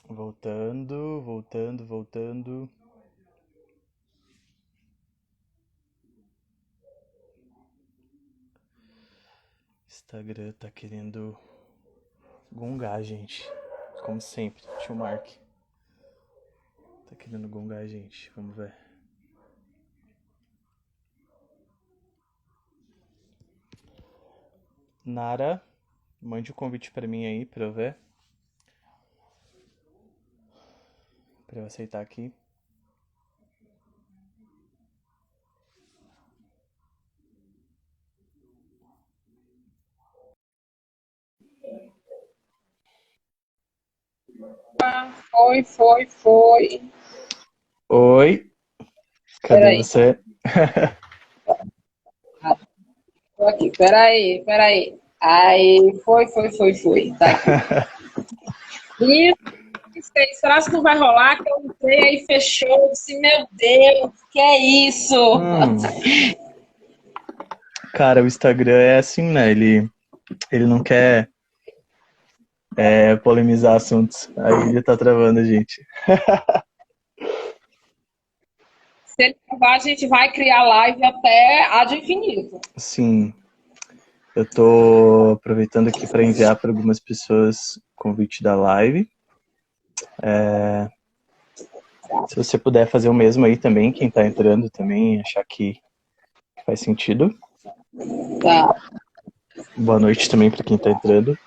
Voltando, voltando, voltando. Instagram tá querendo gongar a gente. Como sempre, tio Mark. Tá querendo gongar a gente. Vamos ver. Nara, mande o convite pra mim aí pra eu ver. Pra eu aceitar aqui. Foi. Oi, cadê Peraí, você? tô aqui, peraí. Aí, foi. Tá aqui. E será que não vai rolar? Que eu entrei aí, fechou. Eu disse, meu Deus, que é isso? Hum, cara, o Instagram é assim, né? Ele não quer polemizar assuntos. Aí ele tá travando a gente. Se ele acabar, a gente vai criar live até ad infinito. Sim, eu tô aproveitando aqui pra enviar para algumas pessoas o convite da live. Se você puder fazer o mesmo aí também, quem tá entrando também, achar que faz sentido. Tá. Boa noite também para quem tá entrando.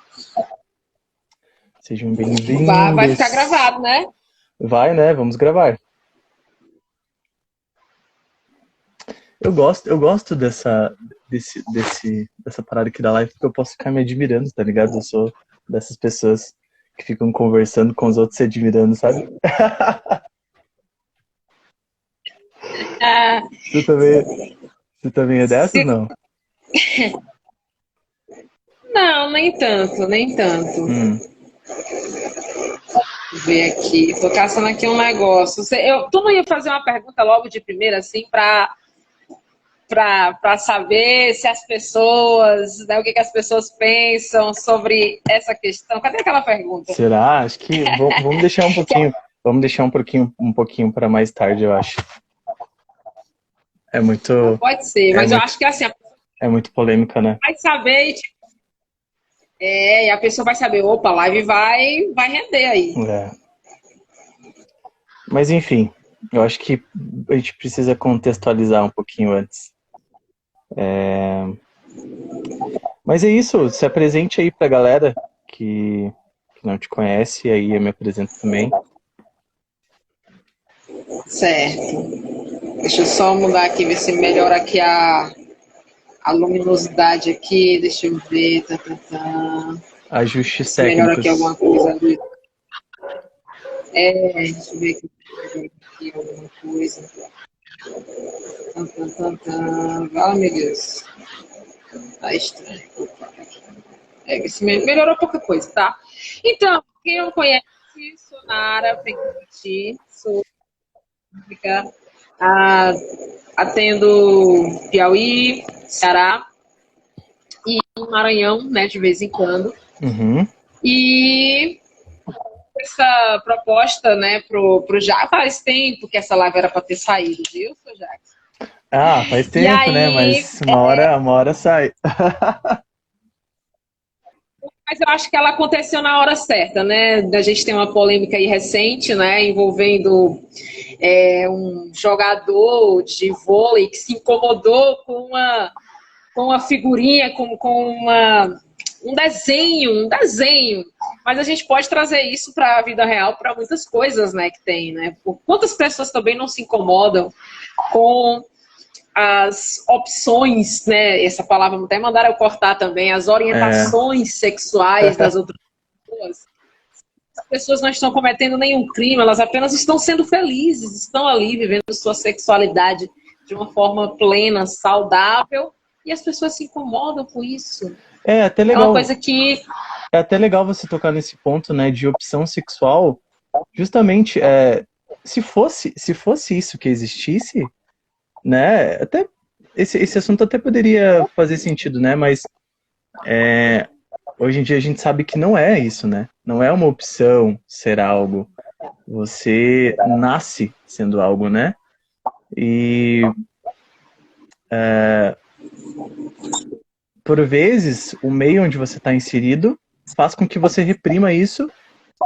Sejam Vai ficar bem-vindos. gravado, né? Vai, né? Vamos gravar. Eu gosto dessa parada aqui da live, porque eu posso ficar me admirando, tá ligado? Eu sou dessas pessoas que ficam conversando com os outros se admirando, sabe? Ah, Tu também, tu também é dessas, se- não? Não, nem tanto, nem tanto. Hum. Vou ver aqui, tô caçando aqui um negócio. Tu não ia fazer uma pergunta logo de primeira, assim, para saber se as pessoas, né, o que as pessoas pensam sobre essa questão? Cadê aquela pergunta? Será? Acho que vamos deixar um pouquinho, vamos deixar um pouquinho para mais tarde, eu acho. É Não, muito, pode ser, é mas eu muito, acho que assim, a pessoa é muito polêmica, né? vai saber, e a pessoa vai saber, opa, a live vai render aí. É. Mas enfim, eu acho que a gente precisa contextualizar um pouquinho antes. Mas é isso, se apresente aí pra galera que não te conhece, e aí eu me apresento também. Certo. Deixa eu só mudar aqui, ver se melhora aqui a luminosidade aqui. Deixa eu ver. Ajustes Se melhora aqui alguma técnicos. coisa ali. Deixa eu ver aqui, melhora aqui alguma coisa. Fala, meu Deus. Tá estranho. Se melhorou pouca coisa, tá? Então, quem não conhece, sou Nara Fenkiti, sou música, ah, atendo Piauí, Ceará e Maranhão, né, de vez em quando. Uhum. E essa proposta, né, pro Jax, faz tempo que essa live era para ter saído, viu, seu Jax? Ah, faz E tempo, né? aí, Mas uma hora sai. mas eu acho que ela aconteceu na hora certa, né? A gente tem uma polêmica aí recente, né, envolvendo um jogador de vôlei que se incomodou com uma figurinha, um desenho. Mas a gente pode trazer isso para a vida real, para muitas coisas, né, que tem, né? Por quantas pessoas também não se incomodam com as opções, né? Essa palavra até mandaram eu cortar também, as É, orientações sexuais das outras pessoas. As pessoas não estão cometendo nenhum crime, elas apenas estão sendo felizes, estão ali vivendo sua sexualidade de uma forma plena, saudável, e as pessoas se incomodam com isso. é até É uma legal, coisa que é até legal você tocar nesse ponto, né, de opção sexual. Justamente, se fosse isso que existisse, né, esse assunto até poderia fazer sentido, né, mas hoje em dia a gente sabe que não é isso, né? Não é uma opção ser algo. Você nasce sendo algo, né? E por vezes o meio onde você está inserido faz com que você reprima isso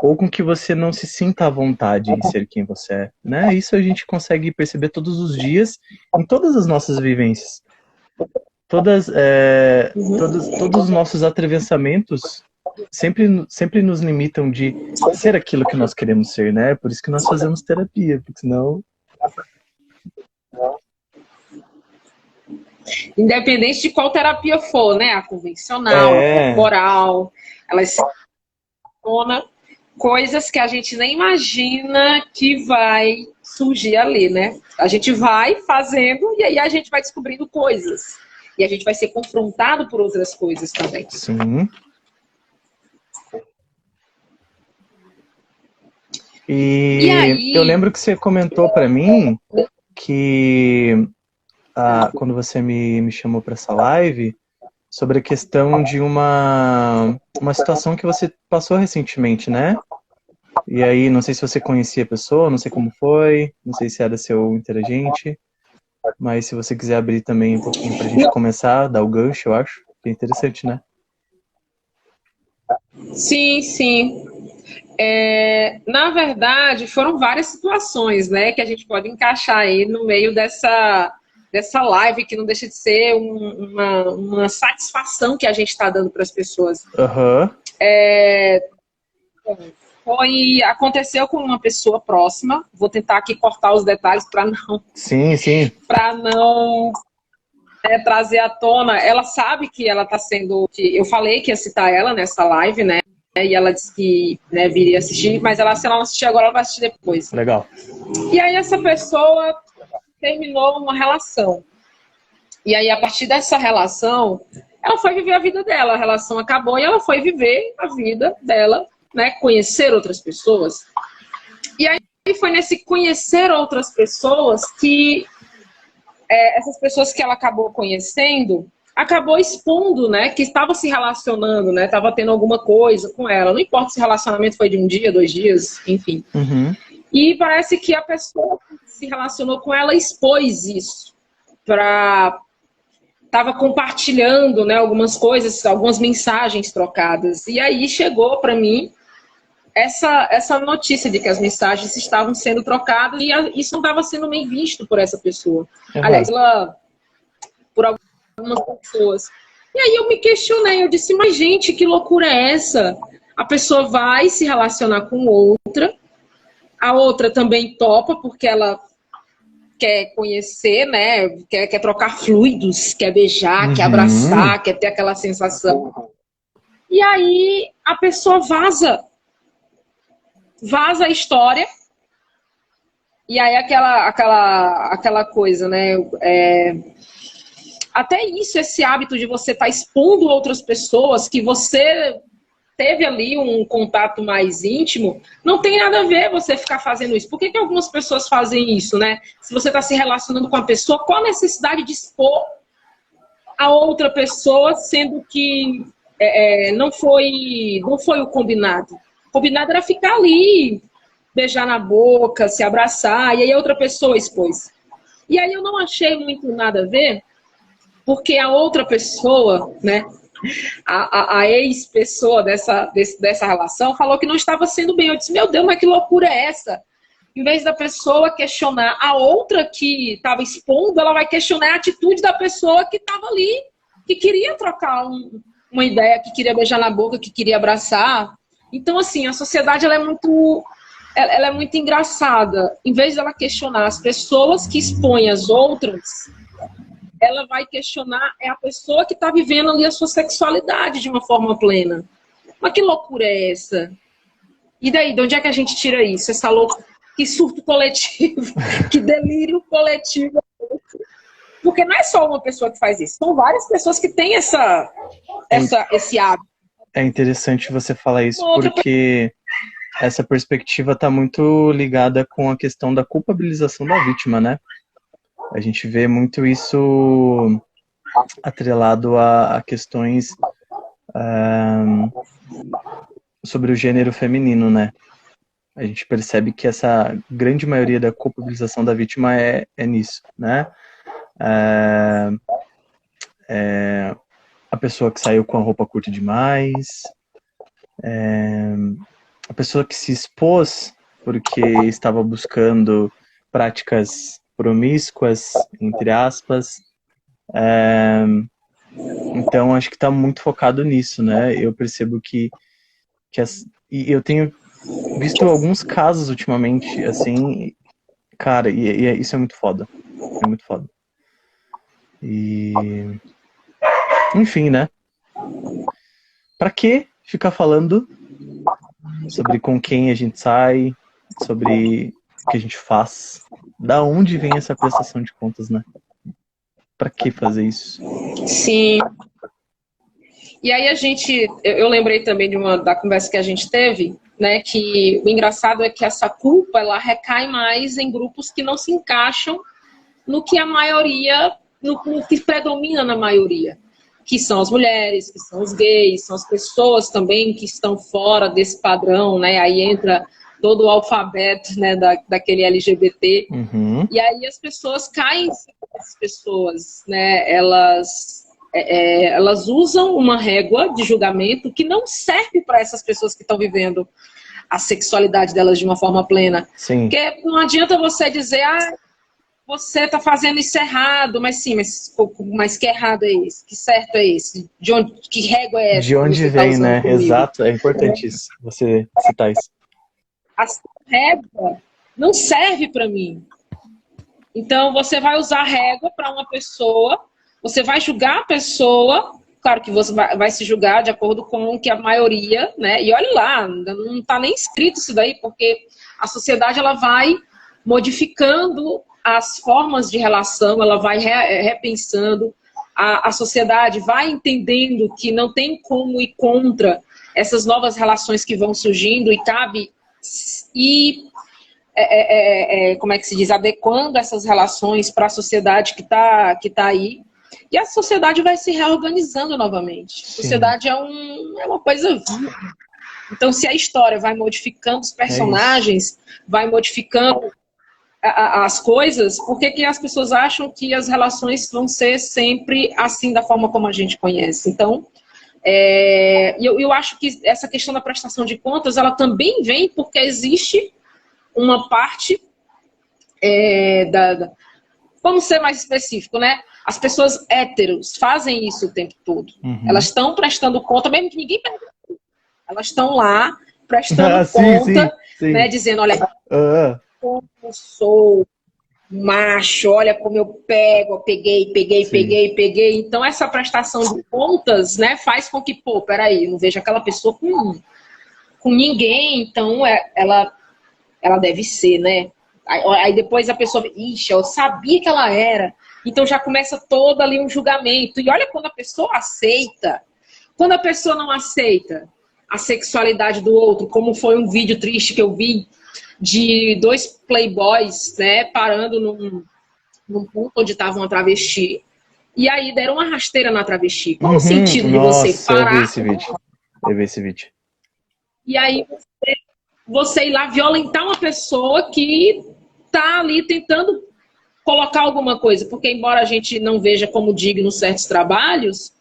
ou com que você não se sinta à vontade em ser quem você é, né? Isso a gente consegue perceber todos os dias em todas as nossas vivências. Todos os nossos atravessamentos sempre nos limitam de ser aquilo que nós queremos ser, né? Por isso que nós fazemos terapia, porque senão... Independente de qual terapia for, né? A convencional, a corporal, elas tornam coisas que a gente nem imagina que vai surgir ali, né? A gente vai fazendo e aí a gente vai descobrindo coisas. E a gente vai ser confrontado por outras coisas também. Sim. E aí... eu lembro que você comentou para mim que quando você me chamou para essa live, sobre a questão de uma situação que você passou recentemente, né? E aí, não sei se você conhecia a pessoa, não sei como foi, não sei se era seu interagente, mas se você quiser abrir também um pouquinho pra gente começar, dar o gancho, eu acho, que é interessante, né? Sim, sim. Na verdade, foram várias situações, né, que a gente pode encaixar aí no meio dessa live, que não deixa de ser uma satisfação que a gente está dando para as pessoas. Aconteceu com uma pessoa próxima, vou tentar aqui cortar os detalhes para não... Sim. Para não trazer à tona. Ela sabe que ela está sendo... Eu falei que ia citar ela nessa live, né? E ela disse que, né, viria assistir, mas se ela não assistir agora, ela vai assistir depois. Legal. E aí essa pessoa terminou uma relação. E aí, a partir dessa relação, ela foi viver a vida dela. A relação acabou e ela foi viver a vida dela, né? Conhecer outras pessoas. E aí foi nesse conhecer outras pessoas que essas pessoas que ela acabou conhecendo, acabou expondo, né, que estava se relacionando, né, estava tendo alguma coisa com ela. Não importa se o relacionamento foi de 1 dia, 2 dias, enfim. Uhum. E parece que a pessoa que se relacionou com ela expôs isso. Estava compartilhando, né, algumas coisas, algumas mensagens trocadas. E aí chegou para mim essa notícia de que as mensagens estavam sendo trocadas e isso não estava sendo bem visto por essa pessoa. Uhum. Aliás, por algumas pessoas. E aí eu me questionei, eu disse, mas gente, que loucura é essa? A pessoa vai se relacionar com outra, a outra também topa, porque ela quer conhecer, né? Quer trocar fluidos, quer beijar, quer abraçar, quer ter aquela sensação. E aí a pessoa vaza a história. E aí aquela coisa, né? Até isso, esse hábito de você estar expondo outras pessoas que você teve ali um contato mais íntimo, não tem nada a ver você ficar fazendo isso. Por que algumas pessoas fazem isso, né? Se você está se relacionando com a pessoa, qual a necessidade de expor a outra pessoa, sendo que não foi o combinado? O combinado era ficar ali, beijar na boca, se abraçar, e aí a outra pessoa expôs. E aí eu não achei muito nada a ver, porque a outra pessoa, né, a ex-pessoa dessa relação falou que não estava sendo bem. Eu disse, meu Deus, mas que loucura é essa? Em vez da pessoa questionar a outra que estava expondo, ela vai questionar a atitude da pessoa que estava ali, que queria trocar uma ideia, que queria beijar na boca, que queria abraçar. Então, assim, a sociedade ela é muito engraçada. Em vez dela questionar as pessoas que expõem as outras, ela vai questionar a pessoa que está vivendo ali a sua sexualidade de uma forma plena. Mas que loucura é essa? E daí, de onde é que a gente tira isso? Essa loucura, que surto coletivo, que delírio coletivo. Porque não é só uma pessoa que faz isso, são várias pessoas que têm esse hábito. É interessante você falar isso, porque essa perspectiva está muito ligada com a questão da culpabilização da vítima, né? A gente vê muito isso atrelado a questões sobre o gênero feminino, né? A gente percebe que essa grande maioria da culpabilização da vítima é nisso, né? A pessoa que saiu com a roupa curta demais, a pessoa que se expôs porque estava buscando práticas promíscuas, entre aspas. Então, acho que está muito focado nisso, né? Eu percebo e eu tenho visto alguns casos ultimamente, assim, cara, isso é muito foda. É muito foda. E... Enfim, né? Pra que ficar falando sobre com quem a gente sai, sobre o que a gente faz? Da onde vem essa prestação de contas, né? Pra que fazer isso? Sim. E aí eu lembrei também da conversa que a gente teve, né, que o engraçado é que essa culpa, ela recai mais em grupos que não se encaixam no que a maioria, no que predomina na maioria, que são as mulheres, que são os gays, são as pessoas também que estão fora desse padrão, né, aí entra todo o alfabeto, né, daquele LGBT, e aí as pessoas caem, as pessoas, né, elas usam uma régua de julgamento que não serve para essas pessoas que estão vivendo a sexualidade delas de uma forma plena. Sim. Porque não adianta você dizer, você está fazendo isso errado, mas sim, mas que errado é esse? Que certo é esse? Que régua é essa? De onde vem, né? Comigo? Exato, é importante isso, você citar isso. A régua não serve para mim. Então, você vai usar régua para uma pessoa, você vai julgar a pessoa, claro que você vai se julgar de acordo com o que a maioria, né? E olha lá, não está nem escrito isso daí, porque a sociedade ela vai modificando as formas de relação, ela vai repensando, a sociedade vai entendendo que não tem como ir contra essas novas relações que vão surgindo e cabe como é que se diz, adequando essas relações para a sociedade que tá aí. E a sociedade vai se reorganizando novamente. A sociedade é uma coisa viva. Então, se a história vai modificando os personagens, vai modificando as coisas, por que as pessoas acham que as relações vão ser sempre assim, da forma como a gente conhece? Então, eu acho que essa questão da prestação de contas, ela também vem porque existe uma parte vamos ser mais específico, né? As pessoas héteros fazem isso o tempo todo. Elas estão prestando conta, mesmo que ninguém pergunte. Elas estão lá prestando conta, sim. Né? Dizendo, olha, como eu sou macho, olha como eu peguei. Então, essa prestação de contas, né, faz com que, peraí, eu não vejo aquela pessoa com ninguém, então ela deve ser, né? Aí depois a pessoa, eu sabia que ela era. Então já começa todo ali um julgamento. E olha quando a pessoa aceita. Quando a pessoa não aceita a sexualidade do outro, como foi um vídeo triste que eu vi de 2 playboys, né, parando num ponto onde estava uma travesti. E aí deram uma rasteira na travesti. Qual o sentido de você parar? Eu vi esse vídeo. E aí você ir lá violentar uma pessoa que está ali tentando colocar alguma coisa, porque embora a gente não veja como digno certos trabalhos,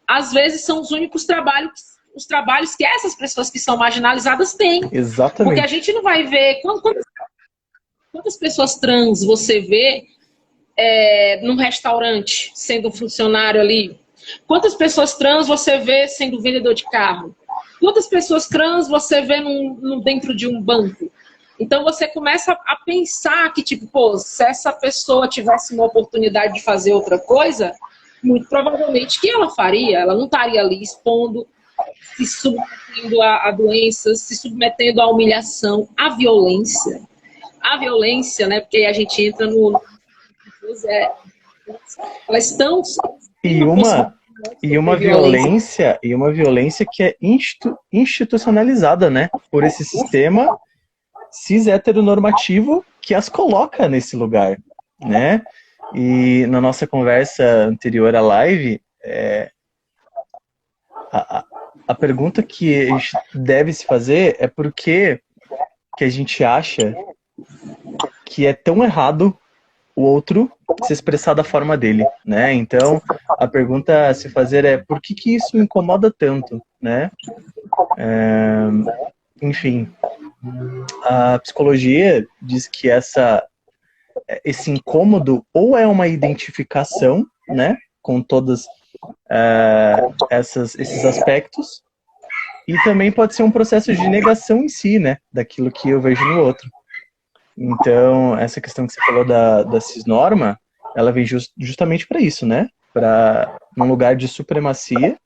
às vezes são os únicos trabalhos que essas pessoas que são marginalizadas têm. Exatamente. Porque a gente não vai ver quantas pessoas trans você vê num restaurante sendo funcionário ali. Quantas pessoas trans você vê sendo vendedor de carro? Quantas pessoas trans você vê dentro de um banco? Então você começa a pensar que, tipo, se essa pessoa tivesse uma oportunidade de fazer outra coisa, muito provavelmente que ela faria. Ela não estaria ali expondo, se submetendo a doenças, se submetendo à humilhação, à violência. A violência, né? Porque a gente entra no... elas estão... E uma violência que é institucionalizada, né? Por esse sistema cis heteronormativo que as coloca nesse lugar, né? E na nossa conversa anterior à live, a, a a pergunta que a gente deve se fazer é por que que a gente acha que é tão errado o outro se expressar da forma dele, né? Então, a pergunta a se fazer é por que que isso incomoda tanto, né? Enfim, a psicologia diz que esse incômodo ou é uma identificação, né, com todos esses aspectos, e também pode ser um processo de negação em si, né, daquilo que eu vejo no outro. Então, essa questão que você falou da cisnorma, ela vem justamente para isso, né? Para num lugar de supremacia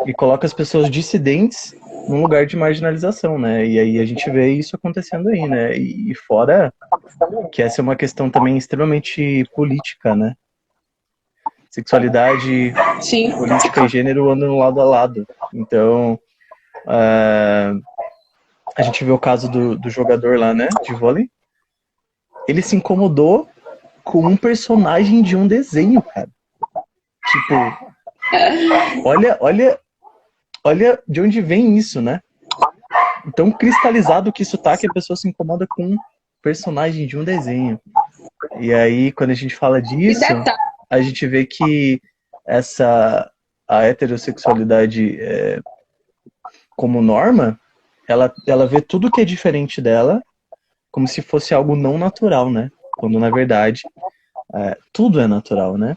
e coloca as pessoas dissidentes num lugar de marginalização, né? E aí a gente vê isso acontecendo aí, né? E fora que essa é uma questão também extremamente política, né? Sexualidade, Sim. política e gênero andam lado a lado. Então, a gente vê o caso do jogador lá, né? De vôlei. Ele se incomodou com um personagem de um desenho, cara. Tipo, olha de onde vem isso, né? Tão cristalizado que isso tá que a pessoa se incomoda com um personagem de um desenho. E aí, quando a gente fala disso, a gente vê que a heterossexualidade como norma, ela vê tudo que é diferente dela como se fosse algo não natural, né? Quando, na verdade, tudo é natural, né?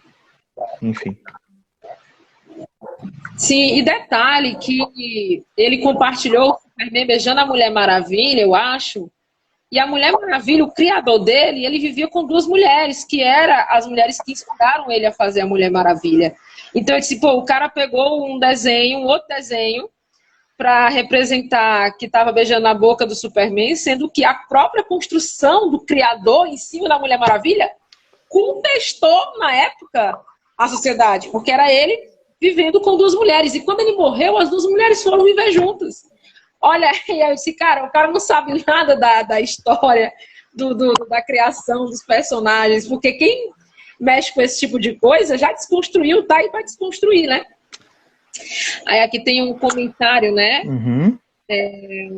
Enfim. Sim, e detalhe que ele compartilhou o Superman beijando a Mulher Maravilha, eu acho. E a Mulher Maravilha, o criador dele, ele vivia com duas mulheres, que eram as mulheres que inspiraram ele a fazer a Mulher Maravilha. Então, eu disse, pô, o cara pegou um desenho, um outro desenho, para representar que estava beijando a boca do Superman, sendo que a própria construção do criador em cima da Mulher Maravilha contestou, na época, a sociedade, porque era ele vivendo com duas mulheres. E quando ele morreu, as duas mulheres foram viver juntas. Olha, e aí eu disse, cara, o cara não sabe nada da história, da criação dos personagens, porque quem mexe com esse tipo de coisa já desconstruiu, tá aí para desconstruir, né? Aí aqui tem um comentário, né? Uhum.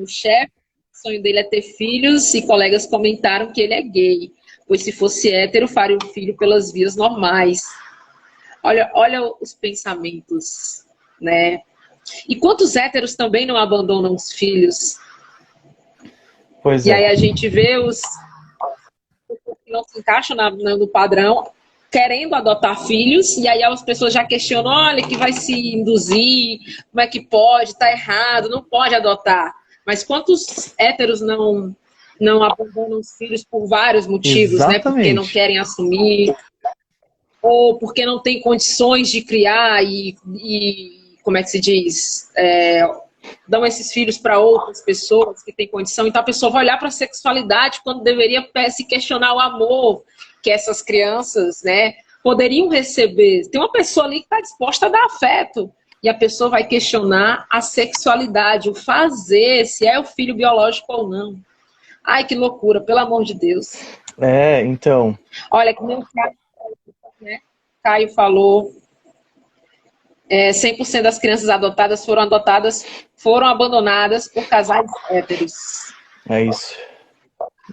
O chefe, o sonho dele é ter filhos, e colegas comentaram que ele é gay, pois se fosse hétero, faria um filho pelas vias normais. Olha os pensamentos, né? E quantos héteros também não abandonam os filhos? Pois E aí é. a gente vê os que não se encaixam no padrão, querendo adotar filhos, e aí as pessoas já questionam, olha, que vai se induzir, como é que pode, tá errado, não pode adotar. Mas quantos héteros não abandonam os filhos por vários motivos, né? Porque não Exatamente. querem assumir, ou porque não tem condições de criar e como é que se diz? Dão esses filhos para outras pessoas que têm condição. Então a pessoa vai olhar para a sexualidade quando deveria se questionar o amor que essas crianças, né, poderiam receber. Tem uma pessoa ali que está disposta a dar afeto. E a pessoa vai questionar a sexualidade, o fazer, se é o filho biológico ou não. Ai, que loucura, pelo amor de Deus. Então. Olha, que nem o Caio, né? Caio falou, 100% das crianças adotadas foram abandonadas por casais héteros. É isso.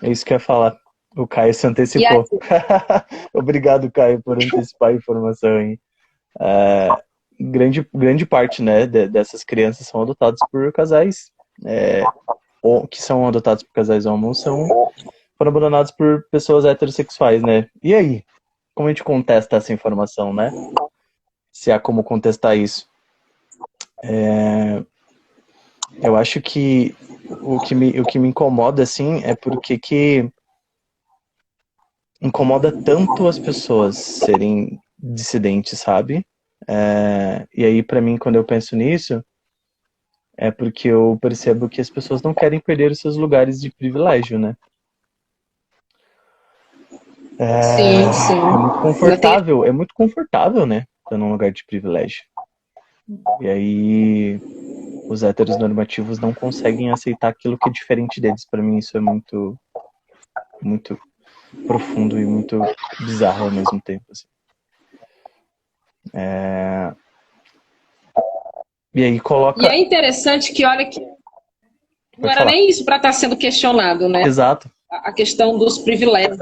É isso que eu ia falar. O Caio se E antecipou. Obrigado, Caio, por antecipar a informação aí. Grande parte, né, dessas crianças são adotadas por casais que são adotados por casais homens foram abandonados por pessoas heterossexuais, né? E aí? Como a gente contesta essa informação, né? Se há como contestar isso. Eu acho que o que me incomoda, assim, é porque que incomoda tanto as pessoas serem dissidentes, sabe? E aí, pra mim, quando eu penso nisso, é porque eu percebo que as pessoas não querem perder os seus lugares de privilégio, né? sim, sim. É muito confortável, né? Estar num lugar de privilégio. E aí, os héteros normativos não conseguem aceitar aquilo que é diferente deles. Pra mim, isso é muito, muito profundo e muito bizarro ao mesmo tempo. Assim. E aí coloca... E é interessante que, olha, que não era nem isso para estar sendo questionado, né? Exato. A questão dos privilégios.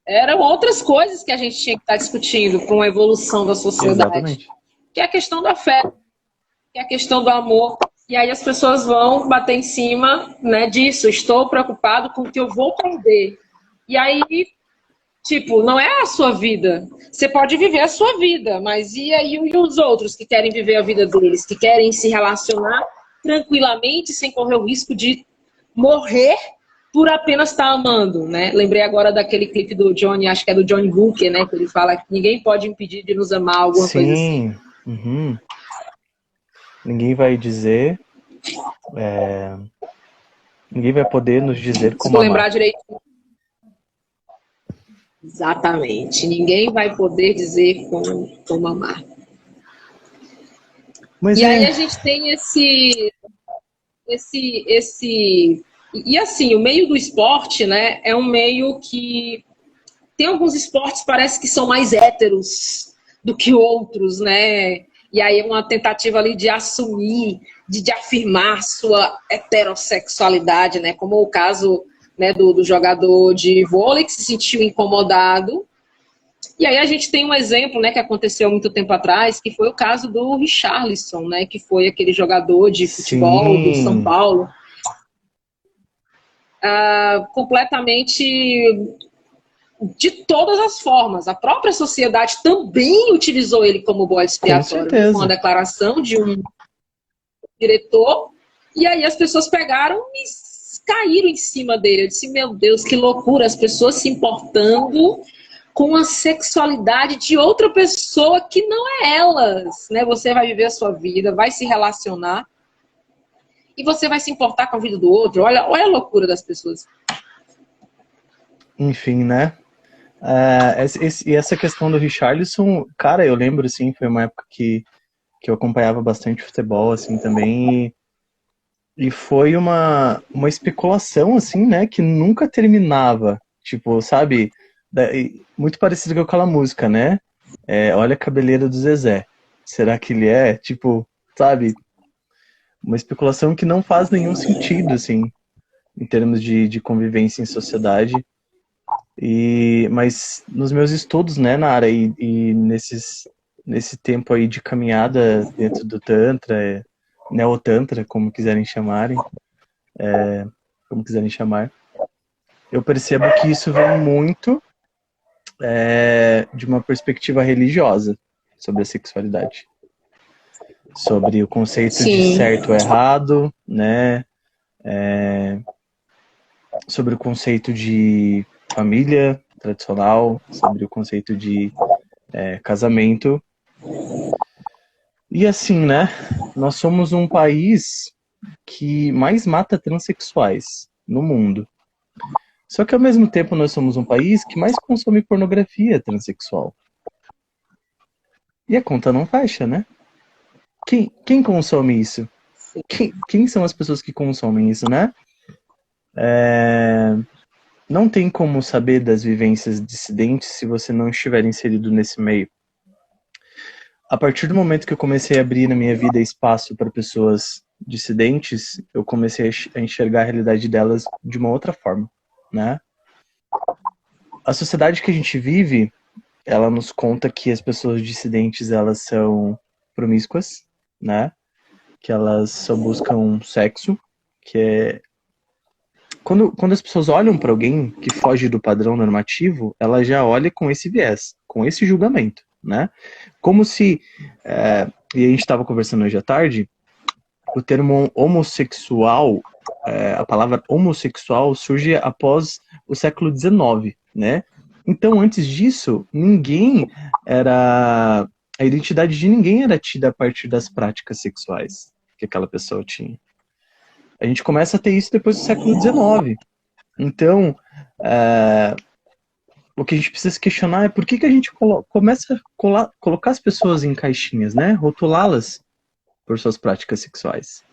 Eram outras coisas que a gente tinha que estar discutindo para uma evolução da sociedade. Exatamente. Que é a questão do afeto, que é a questão do amor. E aí as pessoas vão bater em cima, né, disso. Estou preocupado com o que eu vou perder. E aí, tipo, não é a sua vida. Você pode viver a sua vida, mas e aí os outros que querem viver a vida deles, que querem se relacionar tranquilamente, sem correr o risco de morrer por apenas estar amando, né? Lembrei agora daquele clipe do Johnny, acho que é do Johnny Hooker, né? Que ele fala que ninguém pode impedir de nos amar, alguma coisa assim. Uhum. Ninguém vai dizer... Ninguém vai poder nos dizer como amar. Lembrar direito. Exatamente. Ninguém vai poder dizer como amar. Mas e aí a gente tem esse... E assim, o meio do esporte, né, é um meio que tem alguns esportes parece que são mais héteros do que outros, né? E aí é uma tentativa ali de assumir, de afirmar sua heterossexualidade, né? Como o caso, né, do jogador de vôlei que se sentiu incomodado. E aí a gente tem um exemplo, né, que aconteceu muito tempo atrás, que foi o caso do Richarlison, né, que foi aquele jogador de futebol do São Paulo, completamente de todas as formas. A própria sociedade também utilizou ele como bode expiatório, com uma declaração de um diretor, e aí as pessoas pegaram e caíram em cima dele. Eu disse, meu Deus, que loucura, as pessoas se importando com a sexualidade de outra pessoa que não é elas, né? Você vai viver a sua vida, vai se relacionar e você vai se importar com a vida do outro. Olha a loucura das pessoas. Enfim, né? E essa questão do Richarlison, cara, eu lembro, assim, foi uma época que eu acompanhava bastante futebol, assim, também, e foi uma especulação, assim, né, que nunca terminava, tipo, sabe, muito parecido com aquela música, né, olha a cabeleira do Zezé, será que ele é, tipo, sabe, uma especulação que não faz nenhum sentido, assim, em termos de convivência em sociedade. Mas nos meus estudos, né, na área e nesse tempo aí de caminhada dentro do Tantra, Neotantra, como quiserem chamar, eu percebo que isso vem muito de uma perspectiva religiosa sobre a sexualidade. Sobre o conceito de certo ou errado, né? Sobre o conceito de família tradicional, sobre o conceito de casamento. E assim, né? Nós somos um país que mais mata transexuais no mundo. Só que ao mesmo tempo nós somos um país que mais consome pornografia transexual. E a conta não fecha, né? Quem consome isso? Quem são as pessoas que consomem isso, né? Não tem como saber das vivências dissidentes se você não estiver inserido nesse meio. A partir do momento que eu comecei a abrir na minha vida espaço para pessoas dissidentes, eu comecei a enxergar a realidade delas de uma outra forma, né? A sociedade que a gente vive, ela nos conta que as pessoas dissidentes, elas são promíscuas, né? Que elas só buscam sexo, que é... Quando as pessoas olham para alguém que foge do padrão normativo, ela já olha com esse viés, com esse julgamento, né? Como se... e a gente estava conversando hoje à tarde, o termo homossexual, a palavra homossexual surge após o século XIX, né? Então, antes disso, a identidade de ninguém era tida a partir das práticas sexuais que aquela pessoa tinha. A gente começa a ter isso depois do século XIX. Então, o que a gente precisa se questionar é por que a gente começa a colocar as pessoas em caixinhas, né? Rotulá-las por suas práticas sexuais.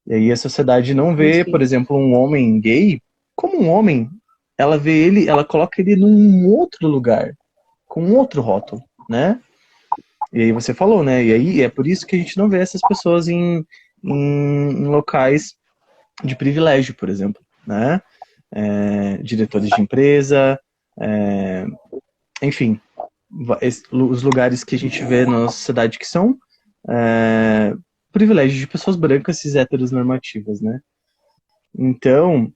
E aí a sociedade não vê, por exemplo, um homem gay como um homem. Ela vê ele, ela coloca ele num outro lugar, com um outro rótulo, né? E aí você falou, né? E aí é por isso que a gente não vê essas pessoas em locais de privilégio, por exemplo, né? Diretores de empresa, enfim, os lugares que a gente vê na nossa sociedade que são privilégios de pessoas brancas cis héteros normativas, né? Então,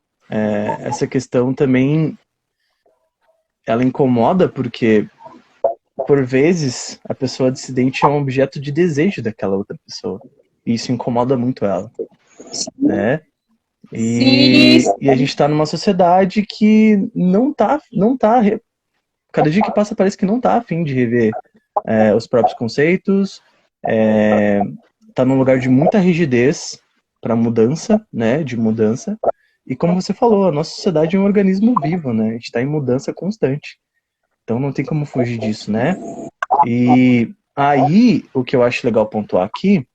essa questão também, ela incomoda porque, por vezes, a pessoa dissidente é um objeto de desejo daquela outra pessoa. E isso incomoda muito ela, né? Sim, E a gente está numa sociedade que cada dia que passa parece que não está a fim de rever os próprios conceitos, está num lugar de muita rigidez para mudança, né, de mudança. E como você falou, a nossa sociedade é um organismo vivo, né? A gente está em mudança constante. Então não tem como fugir disso, né? E aí, o que eu acho legal pontuar aqui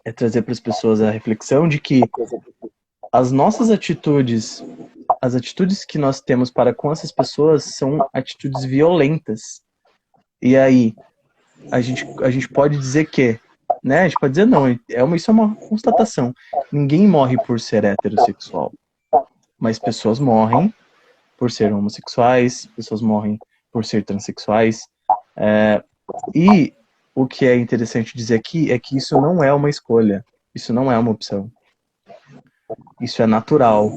é trazer para as pessoas a reflexão de que as nossas atitudes, as atitudes que nós temos para com essas pessoas são atitudes violentas. E aí, a gente pode dizer que, né? A gente pode dizer não, isso é uma constatação. Ninguém morre por ser heterossexual, mas pessoas morrem por ser homossexuais, pessoas morrem por ser transexuais. E o que é interessante dizer aqui é que isso não é uma escolha, isso não é uma opção. Isso é natural.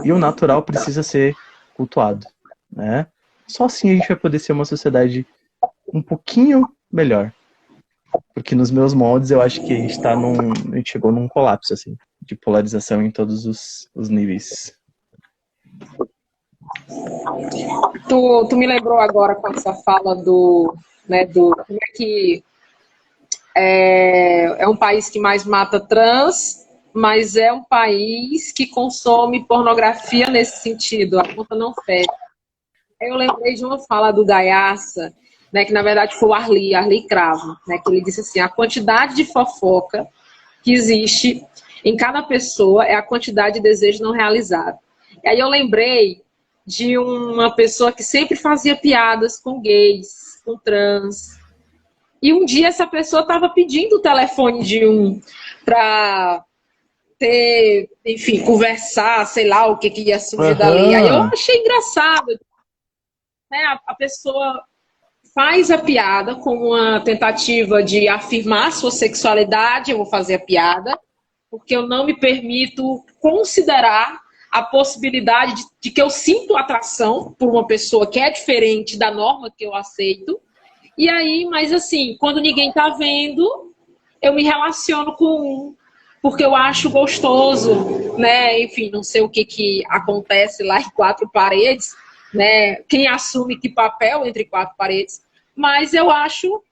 E o natural precisa ser cultuado, né? Só assim a gente vai poder ser uma sociedade um pouquinho melhor. Porque nos meus moldes eu acho que a gente chegou num colapso, assim, de polarização em todos os níveis. tu me lembrou agora com essa fala como é que é um país que mais mata trans, mas é um país que consome pornografia nesse sentido, a conta não fecha. Eu lembrei de uma fala do Gaiaça, né, que na verdade foi o Arli Cravo, né, que ele disse assim: a quantidade de fofoca que existe em cada pessoa é a quantidade de desejo não realizado. E aí eu lembrei de uma pessoa que sempre fazia piadas com gays, com trans. E um dia essa pessoa estava pedindo o telefone de um para ter, enfim, conversar, sei lá o que ia surgir dali. Aí eu achei engraçado, né? A pessoa faz a piada como uma tentativa de afirmar sua sexualidade. Eu vou fazer a piada porque eu não me permito considerar a possibilidade de que eu sinto atração por uma pessoa que é diferente da norma que eu aceito. E aí, mas assim, quando ninguém tá vendo, eu me relaciono com um, porque eu acho gostoso, né? Enfim, não sei o que acontece lá em quatro paredes, né? Quem assume que papel entre quatro paredes, mas eu acho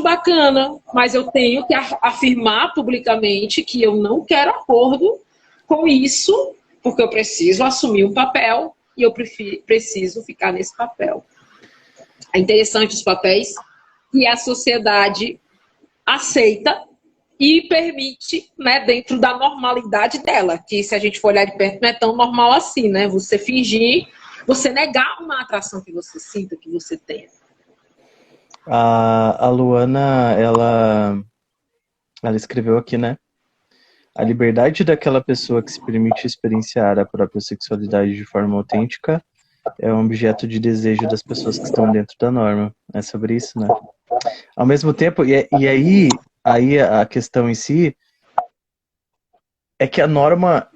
bacana, mas eu tenho que afirmar publicamente que eu não quero acordo com isso, porque eu preciso assumir um papel e eu preciso ficar nesse papel. É interessante os papéis que a sociedade aceita e permite, né, dentro da normalidade dela, que se a gente for olhar de perto não é tão normal assim, né? Você fingir, você negar uma atração que você sinta, que você tenha. A Luana, ela escreveu aqui, né? A liberdade daquela pessoa que se permite experienciar a própria sexualidade de forma autêntica é um objeto de desejo das pessoas que estão dentro da norma. É sobre isso, né? Ao mesmo tempo, aí a questão em si é que a norma,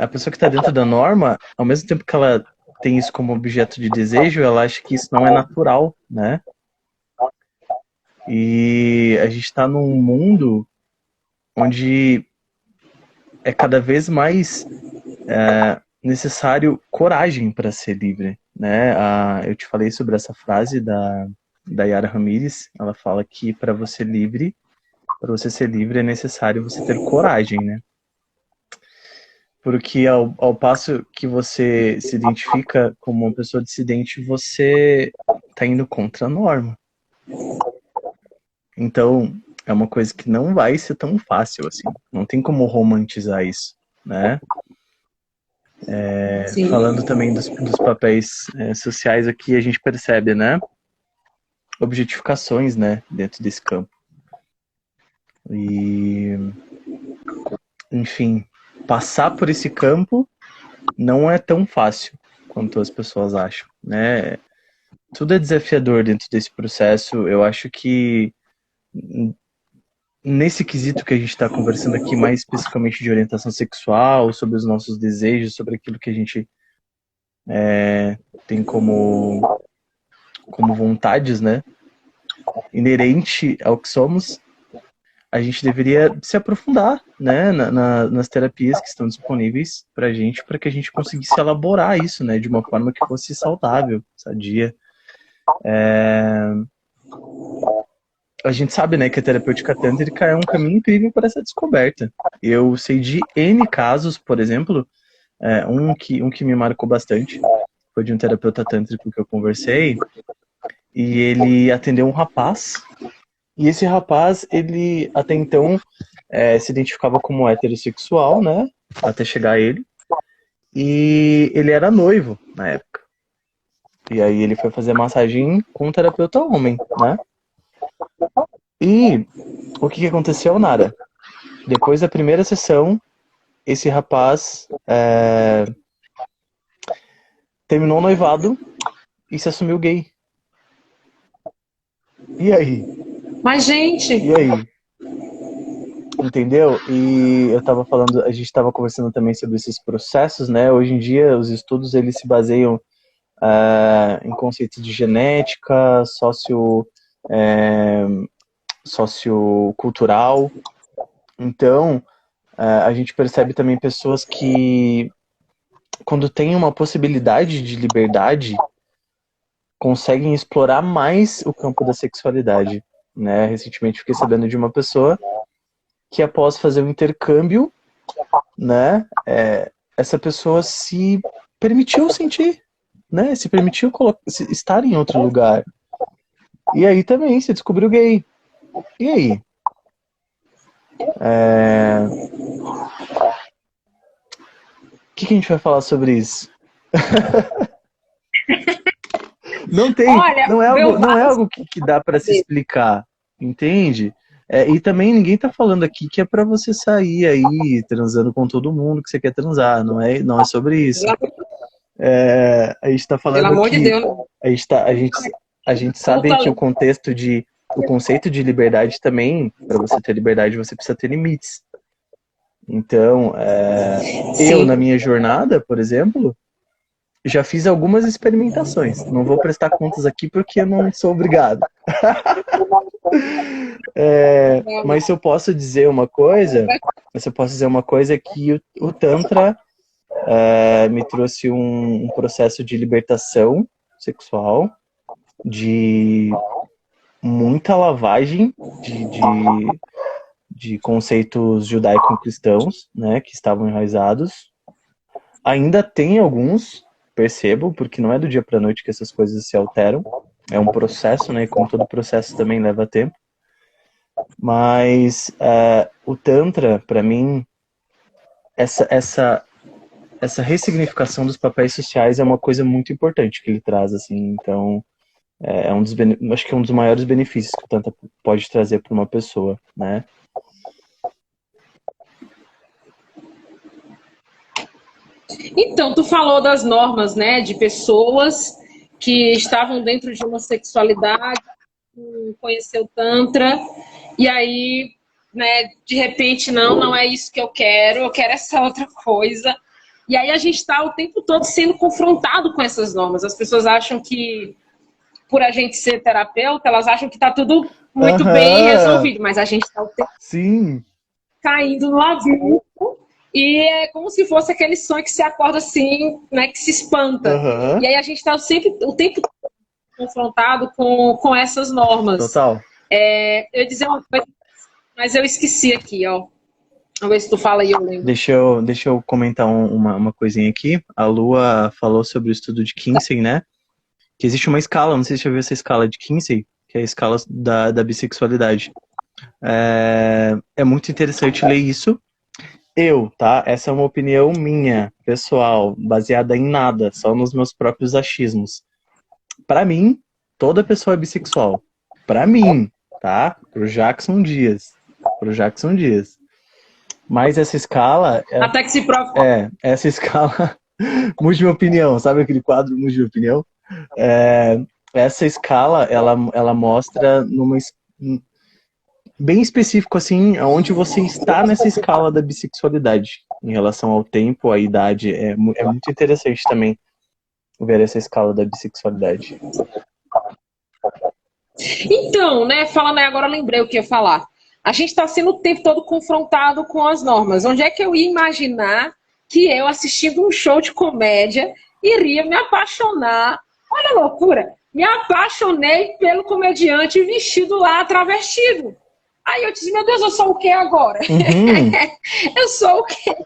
a pessoa que está dentro da norma, ao mesmo tempo que ela tem isso como objeto de desejo, ela acha que isso não é natural, né? E a gente está num mundo onde é cada vez mais necessário coragem para ser livre, né? Eu te falei sobre essa frase da Yara Ramírez. Ela fala que para você ser livre é necessário você ter coragem, né? Porque ao passo que você se identifica como uma pessoa dissidente, você está indo contra a norma. Então, é uma coisa que não vai ser tão fácil assim. Não tem como romantizar isso, né? Falando também dos papéis sociais aqui, a gente percebe, né? objetificações, né, dentro desse campo. E, enfim, passar por esse campo não é tão fácil quanto as pessoas acham, né? Tudo é desafiador dentro desse processo. Eu acho que nesse quesito que a gente está conversando aqui, mais especificamente de orientação sexual, sobre os nossos desejos, sobre aquilo que a gente tem como vontades, né? Inerente ao que somos, a gente deveria se aprofundar, né, nas terapias que estão disponíveis pra gente, para que a gente conseguisse elaborar isso, né, de uma forma que fosse saudável, sadia. A gente sabe, né, que a terapêutica tântrica é um caminho incrível para essa descoberta. Eu sei de N casos, por exemplo, um que me marcou bastante, foi de um terapeuta tântrico que eu conversei, e ele atendeu um rapaz, e esse rapaz, ele até então se identificava como heterossexual, né, até chegar a ele, e ele era noivo na época. E aí ele foi fazer massagem com um terapeuta homem, né? E o que aconteceu, Nara? Depois da primeira sessão, esse rapaz terminou o noivado e se assumiu gay. E aí? Mas, gente... E aí? Entendeu? E eu tava falando, a gente tava conversando também sobre esses processos, né? Hoje em dia, os estudos, eles se baseiam em conceitos de genética, sociocultural. Então, a gente percebe também pessoas que, quando tem uma possibilidade de liberdade, conseguem explorar mais o campo da sexualidade, né? Recentemente fiquei sabendo de uma pessoa que, após fazer um intercâmbio, né, essa pessoa se permitiu sentir, né? Se permitiu estar em outro lugar. E aí também se descobriu gay. E aí? O que a gente vai falar sobre isso? Não tem, Olha, não é algo que dá para se explicar, entende? E também ninguém tá falando aqui que é para você sair aí transando com todo mundo que você quer transar, não é sobre isso. A gente tá falando Pelo amor aqui, de Deus. a gente sabe que o conceito de liberdade também, para você ter liberdade, você precisa ter limites. Então, eu, na minha jornada, por exemplo, já fiz algumas experimentações. Não vou prestar contas aqui porque eu não sou obrigado. Mas se eu posso dizer uma coisa, é que o Tantra me trouxe um processo de libertação sexual, de muita lavagem de conceitos judaico-cristãos, né, que estavam enraizados. Ainda tem alguns, percebo, porque não é do dia para a noite que essas coisas se alteram. É um processo, né, e como todo processo também leva tempo. Mas o Tantra, para mim, essa ressignificação dos papéis sociais é uma coisa muito importante que ele traz, assim. Então, acho que é um dos maiores benefícios que o Tantra pode trazer para uma pessoa, né? Então, tu falou das normas, né, de pessoas que estavam dentro de uma sexualidade, conheceu o Tantra, e aí, né, de repente, não é isso que eu quero essa outra coisa. E aí a gente está o tempo todo sendo confrontado com essas normas. As pessoas acham que, por a gente ser terapeuta, elas acham que está tudo muito bem resolvido, mas a gente está o tempo caindo no abismo. E é como se fosse aquele sonho que se acorda assim, né, que se espanta. E aí a gente está sempre, o tempo confrontado com essas normas. Total. Eu ia dizer uma coisa, mas eu esqueci aqui, ó. Vamos ver se tu fala aí, eu lembro. Deixa eu comentar uma coisinha aqui. A Lua falou sobre o estudo de Kinsey, né? Que existe uma escala, não sei se você já viu essa escala de Kinsey, que é a escala da bissexualidade. É muito interessante ler isso. Tá? Essa é uma opinião minha, pessoal, baseada em nada, só nos meus próprios achismos. Para mim, toda pessoa é bissexual. Pra mim, tá? Pro Jackson Dias. Pro Jackson Dias. Mas essa escala... Até que se prove. Essa escala... Mude minha opinião. Sabe aquele quadro Mude minha opinião? Essa escala, ela mostra bem específico, assim, onde você está nessa escala da bissexualidade. Em relação ao tempo, à idade. É muito interessante também ver essa escala da bissexualidade. Então, né, falando aí agora, eu lembrei o que ia falar. A gente está sendo o tempo todo confrontado com as normas. Onde é que eu ia imaginar que eu, assistindo um show de comédia, iria me apaixonar? Olha a loucura! Me apaixonei pelo comediante vestido lá, travestido. Aí eu disse, meu Deus, eu sou o que agora? Uhum. Eu sou o quê?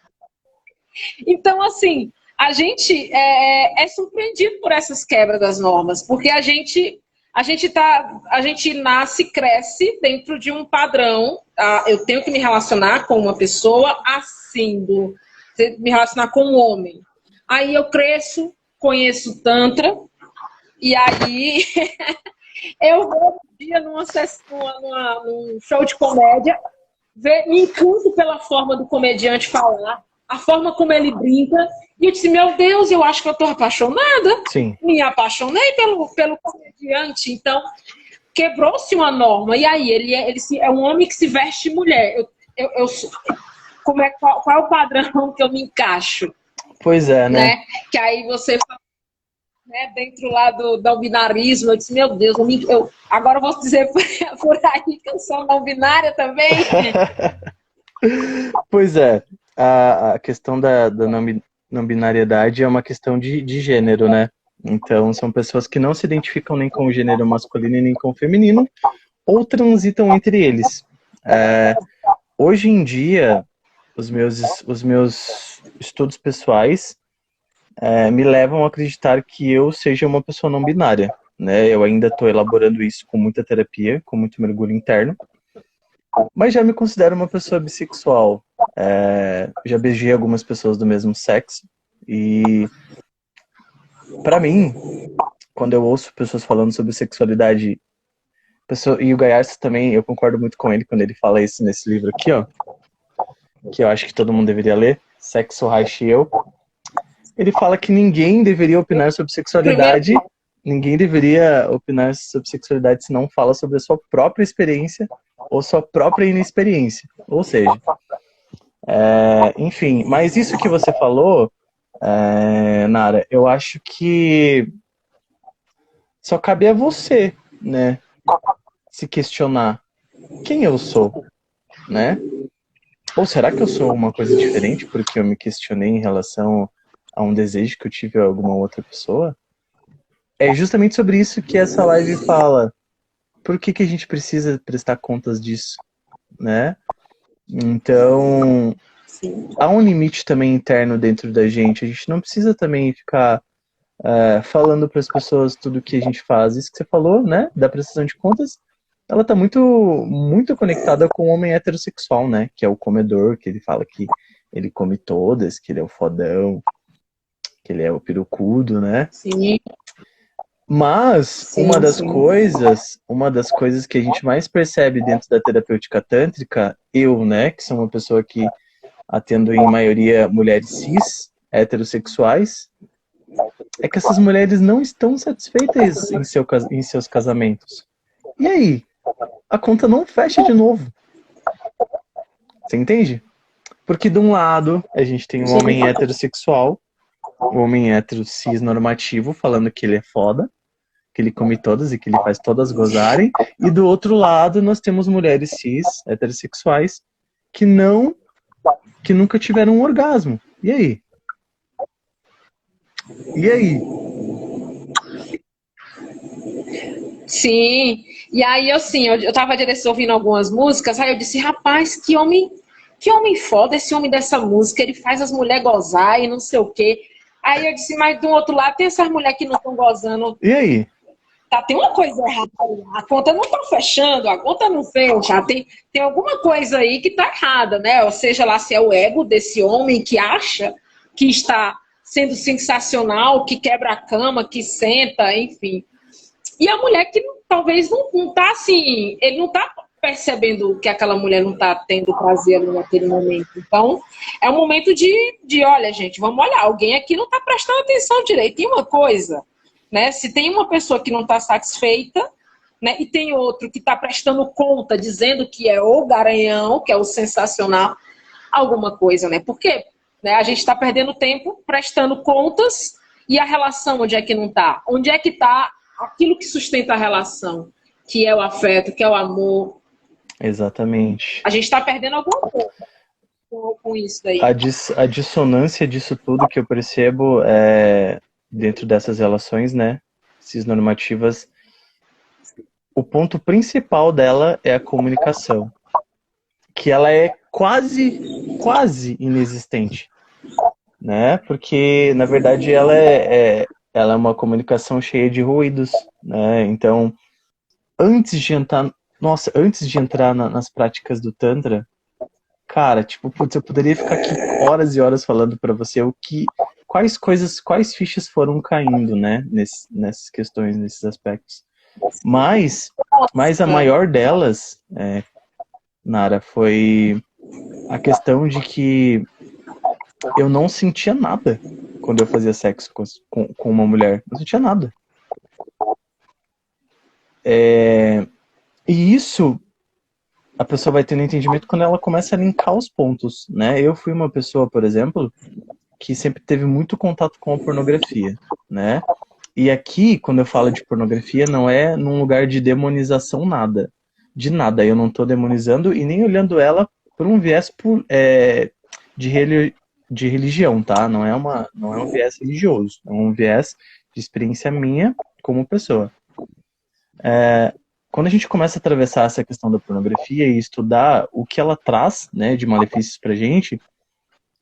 Então, assim, a gente é surpreendido por essas quebras das normas, porque a gente nasce e cresce dentro de um padrão. Eu tenho que me relacionar com uma pessoa assim, me relacionar com um homem. Aí eu cresço, conheço Tantra, e aí eu vou um dia num show de comédia, me encanto pela forma do comediante falar, a forma como ele brinca, e eu disse, meu Deus, eu acho que eu estou apaixonada. Sim. Me apaixonei pelo comediante. Então, quebrou-se uma norma. E aí, ele é um homem que se veste mulher. Qual é o padrão que eu me encaixo? Pois é, né? Que aí você... Né, dentro lá do binarismo, eu disse, meu Deus, agora eu vou dizer por aí que eu sou não binária também. Pois é, a questão da não binariedade é uma questão de gênero, né? Então, são pessoas que não se identificam nem com o gênero masculino nem com o feminino, ou transitam entre eles. Hoje em dia, os meus estudos pessoais me levam a acreditar que eu seja uma pessoa não binária, né? Eu ainda estou elaborando isso com muita terapia, com muito mergulho interno, mas já me considero uma pessoa bissexual. Já beijei algumas pessoas do mesmo sexo e, para mim, quando eu ouço pessoas falando sobre sexualidade, e o Gaiarsa também, eu concordo muito com ele quando ele fala isso nesse livro aqui, ó, que eu acho que todo mundo deveria ler, Sexo, Reich e Eu. Ele fala que ninguém deveria opinar sobre sexualidade, ninguém deveria opinar sobre sexualidade se não fala sobre a sua própria experiência ou sua própria inexperiência. Ou seja, enfim, mas isso que você falou, Nara, eu acho que só cabe a você, né, se questionar quem eu sou, né? Ou será que eu sou uma coisa diferente porque eu me questionei em relação a um desejo que eu tive a alguma outra pessoa? É justamente sobre isso que essa live fala. Por que a gente precisa prestar contas disso, né? Então, há um limite também interno dentro da gente. A gente não precisa também ficar falando para as pessoas tudo o que a gente faz. Isso que você falou, né? Da prestação de contas, ela tá muito, muito conectada com o homem heterossexual, né? Que é o comedor, que ele fala que ele come todas, que ele é o fodão, que ele é o pirocudo, né? Sim. Mas uma das coisas que a gente mais percebe dentro da terapêutica tântrica, né, que sou uma pessoa que atendo em maioria mulheres cis, heterossexuais, é que essas mulheres não estão satisfeitas em seus casamentos. E aí? A conta não fecha de novo. Você entende? Porque de um lado a gente tem um homem heterossexual, um homem hétero cis normativo, falando que ele é foda, que ele come todas e que ele faz todas gozarem. E do outro lado nós temos mulheres cis, heterossexuais, que nunca tiveram um orgasmo. E aí? E aí? Sim. E aí, assim, eu tava ouvindo algumas músicas, aí eu disse, rapaz, que homem foda esse homem dessa música, ele faz as mulheres gozar e não sei o quê. Aí eu disse, mas do outro lado tem essas mulheres que não estão gozando. E aí? Tem uma coisa errada. A conta não tá fechando, a conta não fecha. Tem alguma coisa aí que tá errada, né? Ou seja lá, se é o ego desse homem que acha que está sendo sensacional, que quebra a cama, que senta, enfim. E a mulher que talvez não tá assim, ele não tá percebendo que aquela mulher não tá tendo prazer ali naquele momento. Então, é um momento de olha, gente, vamos olhar, alguém aqui não tá prestando atenção direito. Tem uma coisa, né? Se tem uma pessoa que não está satisfeita, né, e tem outro que está prestando conta, dizendo que é o garanhão, que é o sensacional, alguma coisa, né? Porque, né, a gente está perdendo tempo prestando contas e a relação onde é que não está? Onde é que está aquilo que sustenta a relação? Que é o afeto, que é o amor. Exatamente. A gente está perdendo alguma coisa com isso daí. A dissonância disso tudo que eu percebo dentro dessas relações, né, cisnormativas, o ponto principal dela é a comunicação, que ela é quase inexistente, né? Porque, na verdade, ela é uma comunicação cheia de ruídos, né? Então, antes de entrar nas práticas do Tantra, cara, tipo, putz, eu poderia ficar aqui horas e horas falando pra você quais fichas foram caindo, né? Nessas questões, nesses aspectos. Mas a maior delas, Nara, foi a questão de que eu não sentia nada quando eu fazia sexo com uma mulher. Não sentia nada. E isso a pessoa vai tendo entendimento quando ela começa a linkar os pontos, né? Eu fui uma pessoa, por exemplo, que sempre teve muito contato com a pornografia, né? E aqui, quando eu falo de pornografia, não é num lugar de demonização de nada. Eu não estou demonizando e nem olhando ela por um viés de religião, tá? Não é um viés religioso, é um viés de experiência minha como pessoa. Quando a gente começa a atravessar essa questão da pornografia e estudar o que ela traz, né, de malefícios pra gente,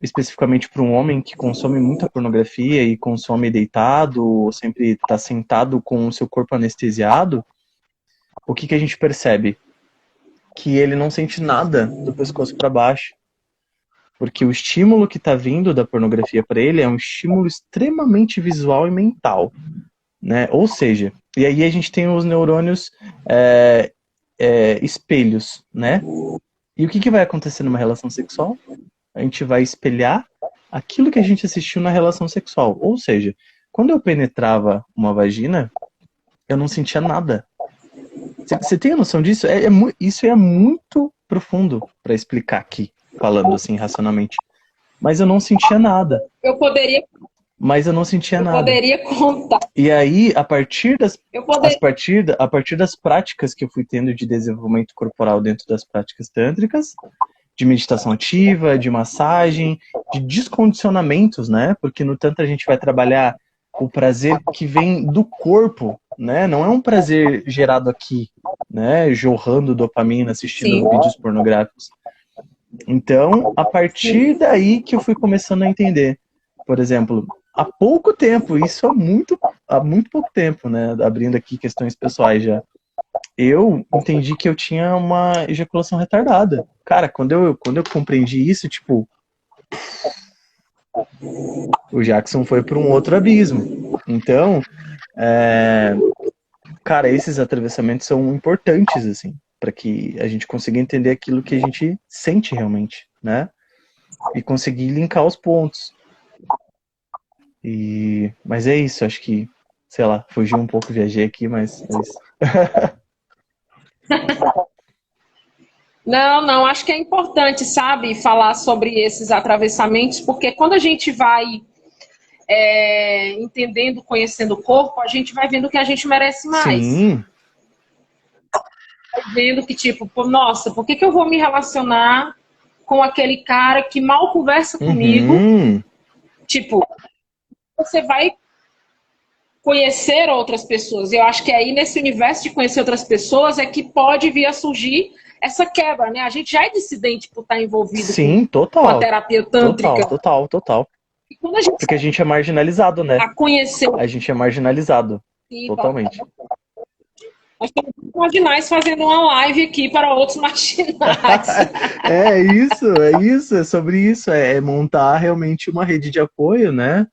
especificamente para um homem que consome muita pornografia e consome deitado, ou sempre está sentado com o seu corpo anestesiado, o que a gente percebe? Que ele não sente nada do pescoço para baixo. Porque o estímulo que está vindo da pornografia para ele é um estímulo extremamente visual e mental, né? Ou seja, e aí a gente tem os neurônios espelhos, né? E o que vai acontecer numa relação sexual? A gente vai espelhar aquilo que a gente assistiu na relação sexual. Ou seja, quando eu penetrava uma vagina, eu não sentia nada. Você tem a noção disso? Isso é muito profundo para explicar aqui, falando assim racionalmente. Mas eu não sentia nada. Mas eu não sentia nada. Eu poderia contar. E aí, a partir das práticas que eu fui tendo de desenvolvimento corporal dentro das práticas tântricas, de meditação ativa, de massagem, de descondicionamentos, né? Porque no Tantra a gente vai trabalhar o prazer que vem do corpo, né? Não é um prazer gerado aqui, né? Jorrando dopamina, assistindo vídeos pornográficos. Então, a partir daí que eu fui começando a entender. Por exemplo, há pouco tempo, isso há muito pouco tempo, né? Abrindo aqui questões pessoais já. Eu entendi que eu tinha uma ejaculação retardada. Cara, quando eu compreendi isso, tipo, o Jackson foi para um outro abismo. Então, cara, esses atravessamentos são importantes, assim, para que a gente consiga entender aquilo que a gente sente realmente, né? E conseguir linkar os pontos. Mas é isso, acho que, sei lá, fugi um pouco, viajei aqui, mas é isso. Não, acho que é importante, sabe, falar sobre esses atravessamentos, porque quando a gente vai entendendo, conhecendo o corpo, a gente vai vendo que a gente merece mais. Sim. Vai vendo que, tipo, nossa, por que eu vou me relacionar com aquele cara que mal conversa comigo? Tipo, você vai conhecer outras pessoas. Eu acho que aí, nesse universo de conhecer outras pessoas, é que pode vir a surgir essa quebra, né? A gente já é dissidente por estar envolvido com a terapia tântrica. Total. E quando a gente porque a gente é marginalizado, né? A gente é marginalizado. Sim, totalmente. Nós estamos marginais fazendo uma live aqui para outros marginais. É isso, é sobre isso. É montar realmente uma rede de apoio, né?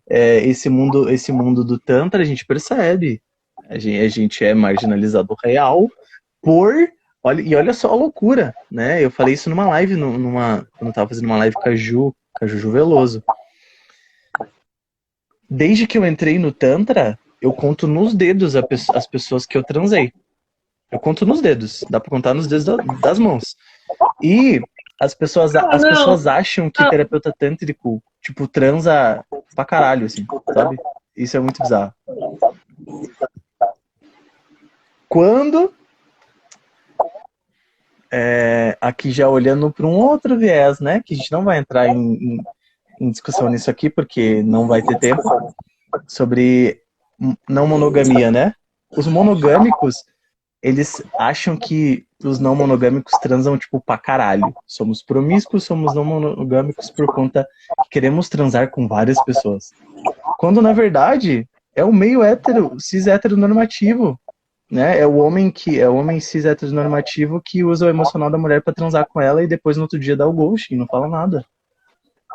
Esse mundo do Tantra, a gente percebe. A gente é marginalizado real por... olha só a loucura, né? Eu falei isso numa live, quando eu tava fazendo uma live com a Juju Veloso. Desde que eu entrei no Tantra, eu conto nos dedos as pessoas que eu transei. Eu conto nos dedos. Dá pra contar nos dedos das mãos. E as pessoas acham que terapeuta tântrico, tipo, transa pra caralho, assim, sabe? Isso é muito bizarro. Quando... aqui já olhando para um outro viés, né? Que a gente não vai entrar em discussão nisso aqui, porque não vai ter tempo, sobre não monogamia, né? Os monogâmicos, eles acham que os não monogâmicos transam, tipo, pra caralho. Somos promíscuos, somos não monogâmicos por conta que queremos transar com várias pessoas. Quando, na verdade, é o meio cis heteronormativo, né? É o homem cis heteronormativo que usa o emocional da mulher pra transar com ela e depois no outro dia dá o ghost e não fala nada.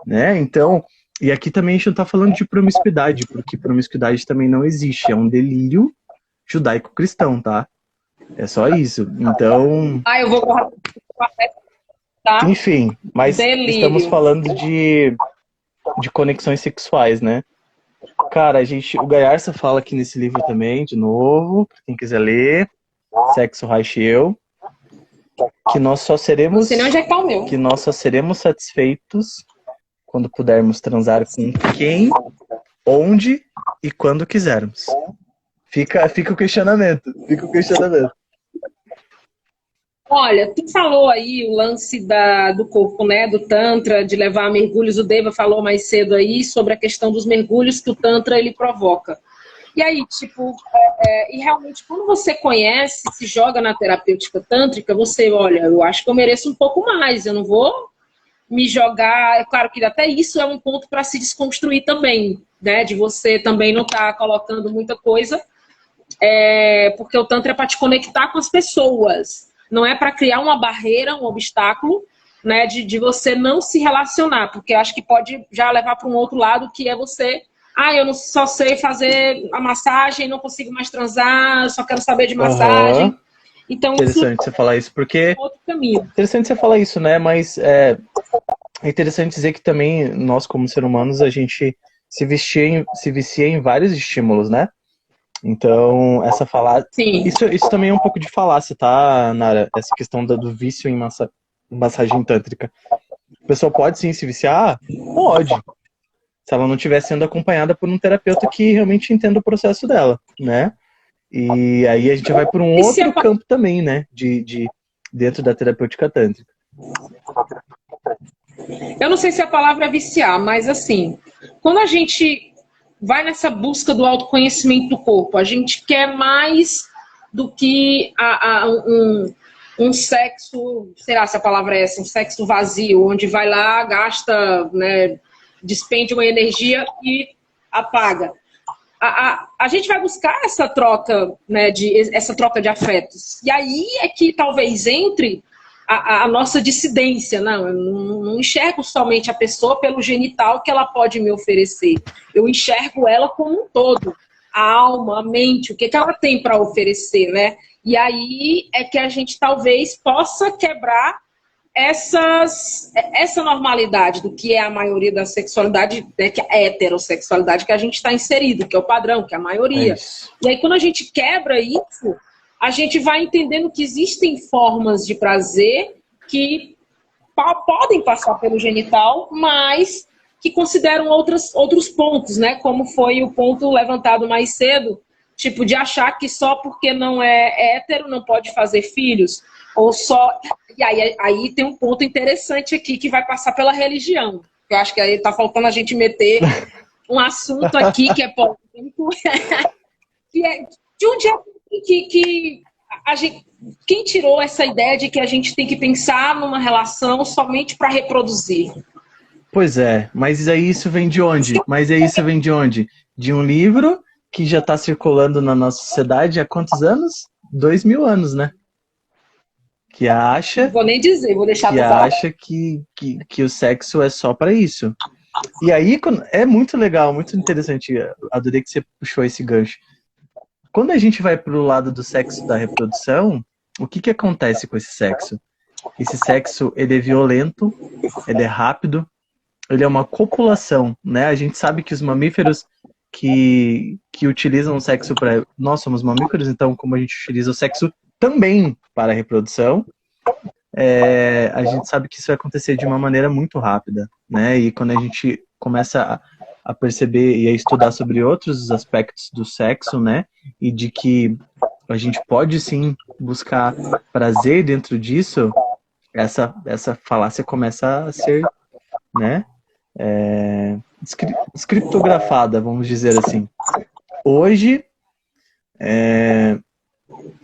Né? Então, e aqui também a gente não tá falando de promiscuidade, porque promiscuidade também não existe, é um delírio judaico-cristão, tá? É só isso. Então... eu vou... Tá? Enfim, mas delírio. Estamos falando de conexões sexuais, né? Cara, o Gaiarsa fala aqui nesse livro também, de novo, pra quem quiser ler, Sexo, Reich e Eu, que nós só seremos... Não sei nem onde é que tá o meu. Que nós só seremos satisfeitos quando pudermos transar com quem, onde e quando quisermos. Fica o questionamento. Olha, tu falou aí o lance do corpo, né, do Tantra, de levar mergulhos. O Deva falou mais cedo aí sobre a questão dos mergulhos que o Tantra ele provoca. E aí, tipo, e realmente quando você conhece, se joga na terapêutica tântrica, você, olha, eu acho que eu mereço um pouco mais, eu não vou me jogar. É claro que até isso é um ponto para se desconstruir também, né, de você também não estar colocando muita coisa, porque o Tantra é para te conectar com as pessoas. Não é para criar uma barreira, um obstáculo, né, de você não se relacionar, porque acho que pode já levar para um outro lado, que é você, eu não só sei fazer a massagem, não consigo mais transar, só quero saber de massagem. Uhum. Então, interessante você falar isso, porque... É outro caminho. Interessante você falar isso, né, mas é interessante dizer que também nós, como seres humanos, a gente se vicia em vários estímulos, né? Então, essa falácia... Isso também é um pouco de falácia, tá, Nara? Essa questão do vício em massagem tântrica. A pessoa pode sim se viciar? Pode. Se ela não estiver sendo acompanhada por um terapeuta que realmente entenda o processo dela, né? E aí a gente vai por um outro campo também, né? Dentro da terapêutica tântrica. Eu não sei se a palavra é viciar, mas assim, quando a gente vai nessa busca do autoconhecimento do corpo, a gente quer mais do que um sexo, sei lá se a palavra é essa, um sexo vazio, onde vai lá, gasta, né, despende uma energia e apaga. A gente vai buscar essa troca, né, essa troca de afetos. E aí é que talvez entre a nossa dissidência. Não, eu não enxergo somente a pessoa pelo genital que ela pode me oferecer. Eu enxergo ela como um todo. A alma, a mente, o que ela tem para oferecer, né? E aí é que a gente talvez possa quebrar essa normalidade do que é a maioria da sexualidade, né, que é a heterossexualidade que a gente está inserido, que é o padrão, que é a maioria. E aí quando a gente quebra isso, a gente vai entendendo que existem formas de prazer que podem passar pelo genital, mas que consideram outros pontos, né? Como foi o ponto levantado mais cedo, tipo de achar que só porque não é hétero não pode fazer filhos, ou só... E aí tem um ponto interessante aqui que vai passar pela religião. Eu acho que aí tá faltando a gente meter um assunto aqui que é polêmico, que é de onde é que a gente, quem tirou essa ideia de que a gente tem que pensar numa relação somente para reproduzir? Pois é, mas aí isso vem de onde? De um livro que já está circulando na nossa sociedade há quantos anos? 2000 anos, né? Que acha... Vou nem dizer, vou deixar... Que acha que o sexo é só para isso. E aí, é muito legal, muito interessante. Adorei que você puxou esse gancho. Quando a gente vai pro lado do sexo da reprodução, o que acontece com esse sexo? Esse sexo, ele é violento, ele é rápido, ele é uma copulação, né? A gente sabe que os mamíferos que utilizam o sexo para... Nós somos mamíferos, então como a gente utiliza o sexo também para a reprodução, a gente sabe que isso vai acontecer de uma maneira muito rápida, né? E quando a gente começa a perceber e a estudar sobre outros aspectos do sexo, né? E de que a gente pode sim buscar prazer dentro disso, essa falácia começa a ser, né? Descriptografada, vamos dizer assim. Hoje,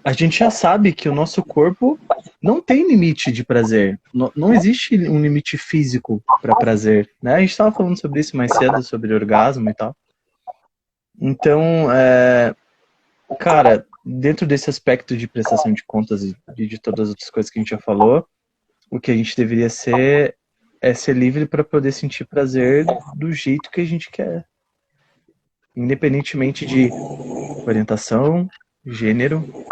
a gente já sabe que o nosso corpo não tem limite de prazer. Não existe um limite físico para prazer, né? A gente estava falando sobre isso mais cedo, sobre orgasmo e tal. Então, cara, dentro desse aspecto de prestação de contas e de todas as outras coisas que a gente já falou, o que a gente deveria ser é ser livre para poder sentir prazer do jeito que a gente quer. Independentemente de orientação, gênero.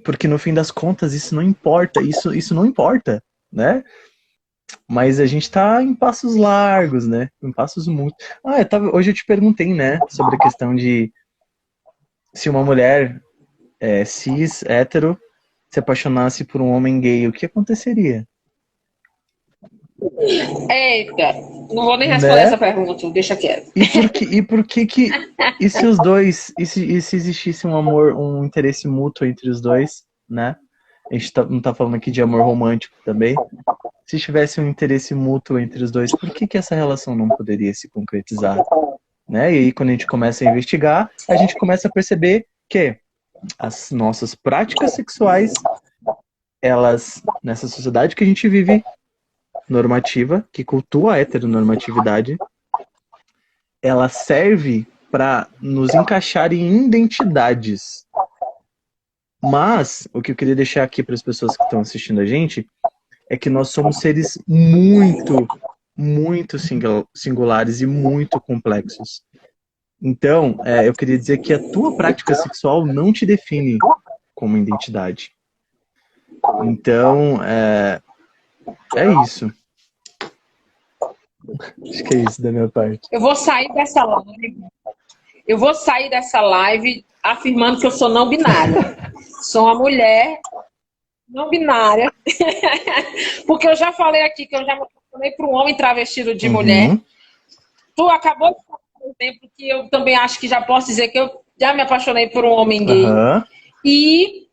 Porque no fim das contas isso não importa. Isso não importa, né? Mas a gente tá em passos largos, né? Em passos muito... hoje eu te perguntei, né? Sobre a questão de se uma mulher cis, hétero, se apaixonasse por um homem gay, o que aconteceria? Eita, não vou nem responder essa pergunta, deixa quieto. E se os dois, e se existisse um amor, um interesse mútuo entre os dois, né? A gente não tá falando aqui de amor romântico também. Se tivesse um interesse mútuo entre os dois, por que essa relação não poderia se concretizar? Né? E aí, quando a gente começa a investigar, a gente começa a perceber que as nossas práticas sexuais, elas, nessa sociedade que a gente vive, normativa, que cultua a heteronormatividade, ela serve para nos encaixar em identidades. Mas, o que eu queria deixar aqui para as pessoas que estão assistindo a gente, é que nós somos seres muito, muito singulares e muito complexos. Então, eu queria dizer que a tua prática sexual não te define como identidade. Então, é isso. Acho que é isso da minha parte. Eu vou sair dessa live afirmando que eu sou não binária. Sou uma mulher não binária. Porque eu já falei aqui que eu já me apaixonei por um homem travestido de mulher. Tu acabou de falar, por exemplo, que eu também acho que já posso dizer que eu já me apaixonei por um homem gay. E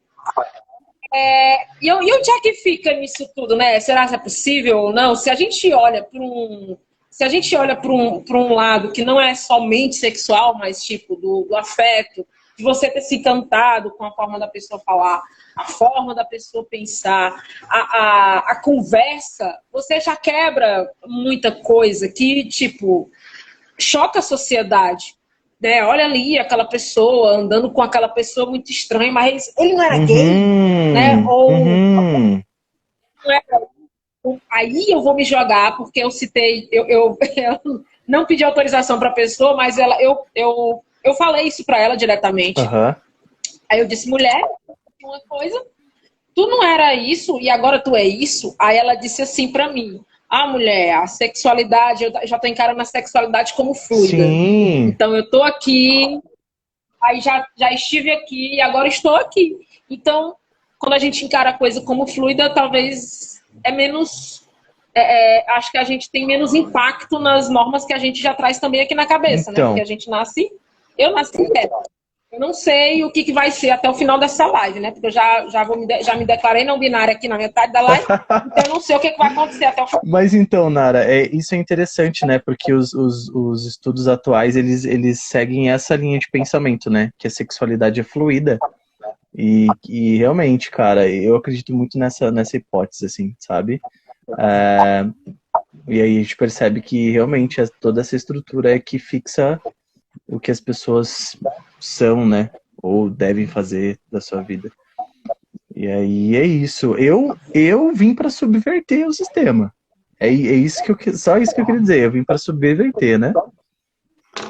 onde é que fica nisso tudo, né? Será que é possível ou não? Se a gente olha para um lado que não é somente sexual, mas tipo do afeto, de você ter se encantado com a forma da pessoa falar, a forma da pessoa pensar, a conversa, você já quebra muita coisa que, tipo, choca a sociedade. Né? Olha ali aquela pessoa andando com aquela pessoa muito estranha, mas ele não era gay, né? Ou não era. Aí eu vou me jogar, porque eu citei, eu não pedi autorização para a pessoa, mas eu falei isso para ela diretamente. Aí eu disse, mulher, uma coisa, tu não era isso e agora tu é isso? Aí ela disse assim para mim, mulher, a sexualidade, eu já tô encarando a sexualidade como fluida. Sim. Então eu tô aqui, aí já estive aqui e agora estou aqui. Então, quando a gente encara a coisa como fluida, talvez é menos... acho que a gente tem menos impacto nas normas que a gente já traz também aqui na cabeça, né? Porque a gente nasce... Eu nasci hétero. Eu não sei o que vai ser até o final dessa live, né? Porque eu já me declarei não binária aqui na metade da live, então eu não sei o que vai acontecer até o final. Mas então, Nara, isso é interessante, né? Porque os estudos atuais, eles seguem essa linha de pensamento, né? Que a sexualidade é fluida. E realmente, cara, eu acredito muito nessa hipótese, assim, sabe? E aí a gente percebe que realmente toda essa estrutura é que fixa o que as pessoas são, né? Ou devem fazer da sua vida. E aí é isso. Eu vim para subverter o sistema. Só isso que eu queria dizer. Eu vim para subverter, né?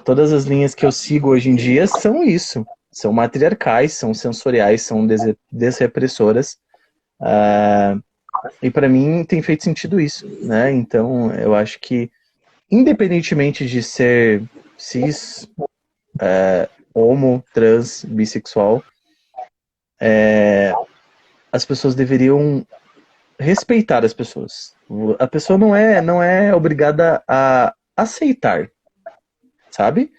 todas as linhas que eu sigo hoje em dia são isso. São matriarcais, são sensoriais, são desrepressoras. E para mim tem feito sentido isso, né? Então eu acho que, independentemente de ser cis, homo, trans, bissexual, as pessoas deveriam respeitar as pessoas. A pessoa não é obrigada a aceitar, sabe?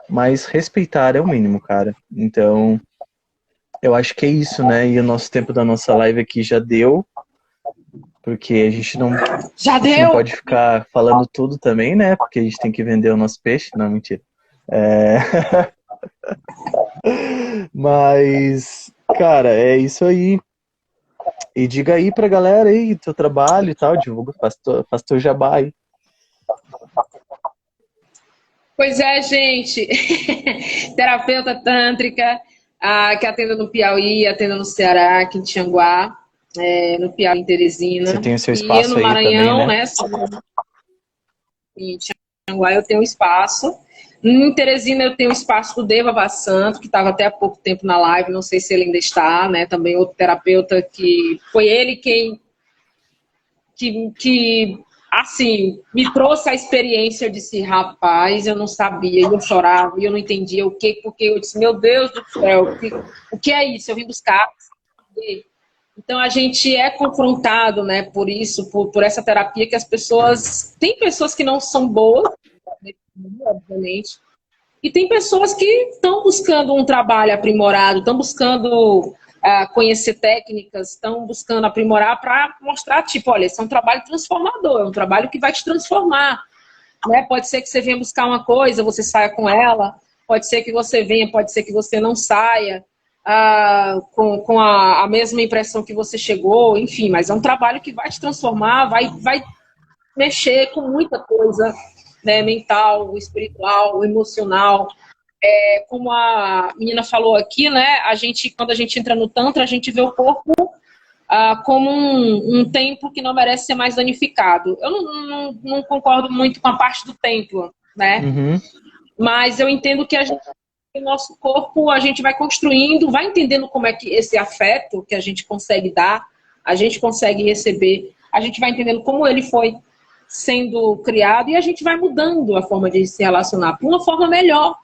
Mas respeitar é o mínimo, cara. Então, eu acho que é isso, né? E o nosso tempo da nossa live aqui já deu, porque a gente não pode ficar falando tudo também, né? Porque a gente tem que vender o nosso peixe. Não, mentira. Mas, cara, é isso aí. E diga aí pra galera aí, teu trabalho e tal, divulga, faz teu jabá aí. Pois é, gente. Terapeuta tântrica, que atendo no Piauí, atendo no Ceará, aqui em Tianguá, no Piauí, em Teresina. Você tem o seu espaço e no aí Maranhão, também, né? Em Tianguá eu tenho um espaço. Em Teresina eu tenho o espaço do Deva Vassanto, que estava até há pouco tempo na live, não sei se ele ainda está, né? Também outro terapeuta que foi ele quem assim, me trouxe a experiência de ser rapaz, eu não sabia, eu chorava, e eu não entendia o que, porque eu disse, meu Deus do céu, o que é isso? Eu vim buscar. Então a gente é confrontado, né, por isso, por essa terapia que as pessoas... Tem pessoas que não são boas, obviamente, e tem pessoas que estão buscando um trabalho aprimorado, estão buscando conhecer técnicas, estão buscando aprimorar para mostrar, tipo, olha, esse é um trabalho transformador, é um trabalho que vai te transformar. Né? Pode ser que você venha buscar uma coisa, você saia com ela, pode ser que você venha, pode ser que você não saia com a mesma impressão que você chegou, enfim, mas é um trabalho que vai te transformar, vai mexer com muita coisa, né, mental, espiritual, emocional. Como a menina falou aqui, né, quando a gente entra no Tantra, a gente vê o corpo como um templo que não merece ser mais danificado. Eu não concordo muito com a parte do templo, né? Uhum. Mas eu entendo que o nosso corpo, a gente vai construindo, vai entendendo como é que esse afeto que a gente consegue dar, a gente consegue receber, a gente vai entendendo como ele foi sendo criado e a gente vai mudando a forma de se relacionar para uma forma melhor,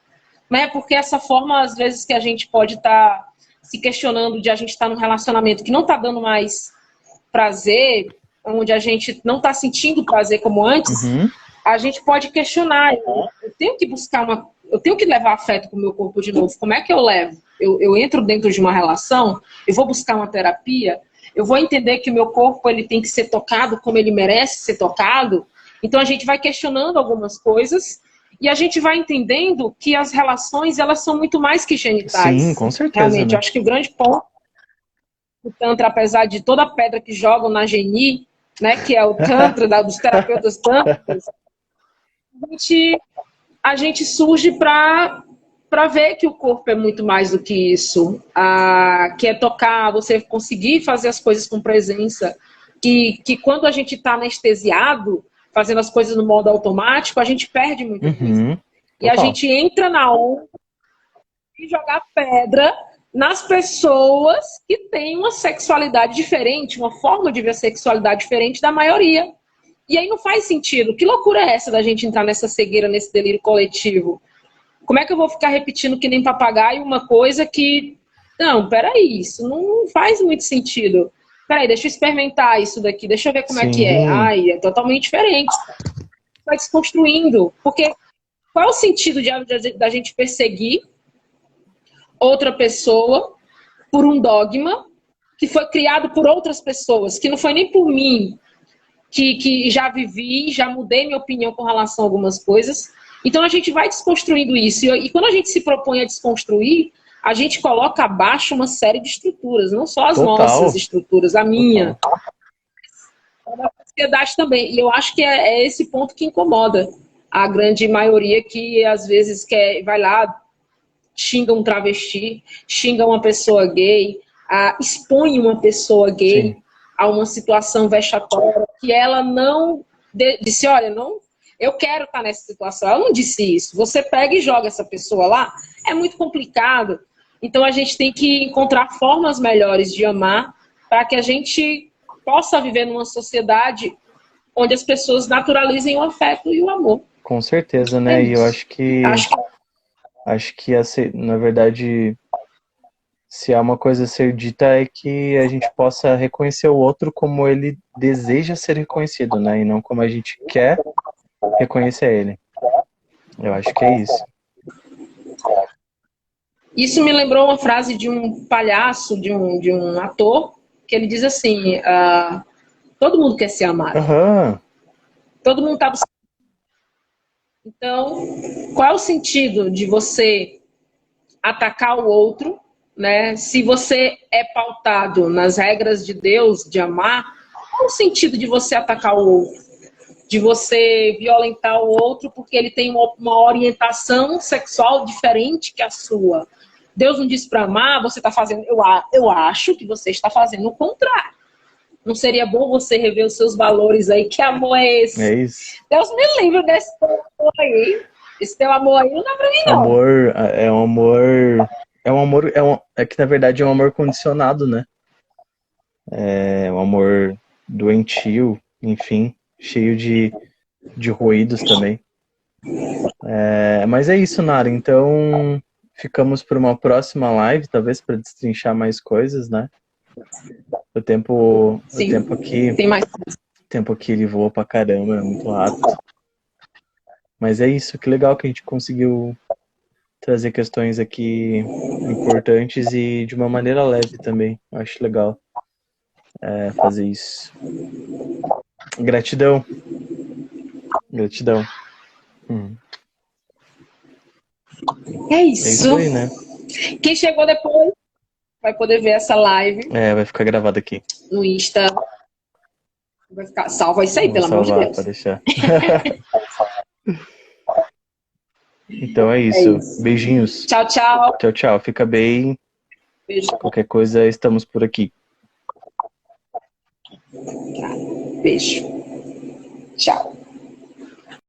né? Porque essa forma, às vezes, que a gente pode estar se questionando de a gente estar num relacionamento que não está dando mais prazer, onde a gente não está sentindo prazer como antes, a gente pode questionar. Eu tenho que buscar eu tenho que levar afeto para o meu corpo de novo. Como é que eu levo? Eu entro dentro de uma relação, eu vou buscar uma terapia, eu vou entender que o meu corpo ele tem que ser tocado como ele merece ser tocado. Então a gente vai questionando algumas coisas e a gente vai entendendo que as relações elas são muito mais que genitais. Sim, com certeza. Realmente, eu acho que o grande ponto do Tantra, apesar de toda a pedra que jogam na Geni, né, que é o Tantra, dos terapeutas tântricos, a gente surge para ver que o corpo é muito mais do que isso. Que é tocar, você conseguir fazer as coisas com presença. Que quando a gente está anestesiado, fazendo as coisas no modo automático, a gente perde muita coisa. E a gente entra na onda de jogar pedra nas pessoas que têm uma sexualidade diferente, uma forma de ver a sexualidade diferente da maioria. E aí não faz sentido. Que loucura é essa da gente entrar nessa cegueira, nesse delírio coletivo? Como é que eu vou ficar repetindo que nem papagaio uma coisa que... Não, peraí, isso não faz muito sentido. Peraí, deixa eu experimentar isso daqui, deixa eu ver como é que é. Ai, é totalmente diferente. Vai desconstruindo. Porque qual é o sentido da gente perseguir outra pessoa por um dogma que foi criado por outras pessoas, que não foi nem por mim, que já vivi, já mudei minha opinião com relação a algumas coisas. Então a gente vai desconstruindo isso. E quando a gente se propõe a desconstruir, a gente coloca abaixo uma série de estruturas, não só as nossas estruturas, a minha. A sociedade também. E eu acho que é esse ponto que incomoda a grande maioria que às vezes vai lá, xinga um travesti, xinga uma pessoa gay, expõe uma pessoa gay a uma situação vexatória que ela não disse, olha, eu quero estar nessa situação. Ela não disse isso. Você pega e joga essa pessoa lá, é muito complicado. Então a gente tem que encontrar formas melhores de amar para que a gente possa viver numa sociedade onde as pessoas naturalizem o afeto e o amor. Com certeza, né? E eu acho que na verdade, se há uma coisa a ser dita é que a gente possa reconhecer o outro como ele deseja ser reconhecido, né? E não como a gente quer reconhecer ele. Eu acho que é isso. Isso me lembrou uma frase de um palhaço, de um ator, que ele diz assim, todo mundo quer ser amado. Aham. Todo mundo está buscando. Então, qual é o sentido de você atacar o outro, né? Se você é pautado nas regras de Deus, de amar, qual é o sentido de você atacar o outro? De você violentar o outro porque ele tem uma orientação sexual diferente que a sua. Deus não disse para amar, você está fazendo... Eu acho que você está fazendo o contrário. Não seria bom você rever os seus valores aí? Que amor é esse? É isso. Deus me livre desse teu amor aí. Esse teu amor aí não dá pra mim, não. Amor é um amor... É que na verdade é um amor condicionado, né? É um amor doentio, enfim, cheio de ruídos também. Mas é isso, Nara. Então, ficamos por uma próxima live, talvez para destrinchar mais coisas, né? O tempo aqui, tem mais. O tempo aqui ele voa pra caramba, é muito rápido. Mas é isso, que legal que a gente conseguiu trazer questões aqui importantes e de uma maneira leve também. Eu acho legal fazer isso. Gratidão. Gratidão. É isso aí, né? Quem chegou depois vai poder ver essa live. Vai ficar gravado aqui. No Insta. Vai ficar salva isso aí, pelo amor de Deus. Pra deixar. Então é isso. Beijinhos. Tchau, tchau. Tchau, tchau. Fica bem. Beijo. Qualquer coisa, estamos por aqui. Beijo.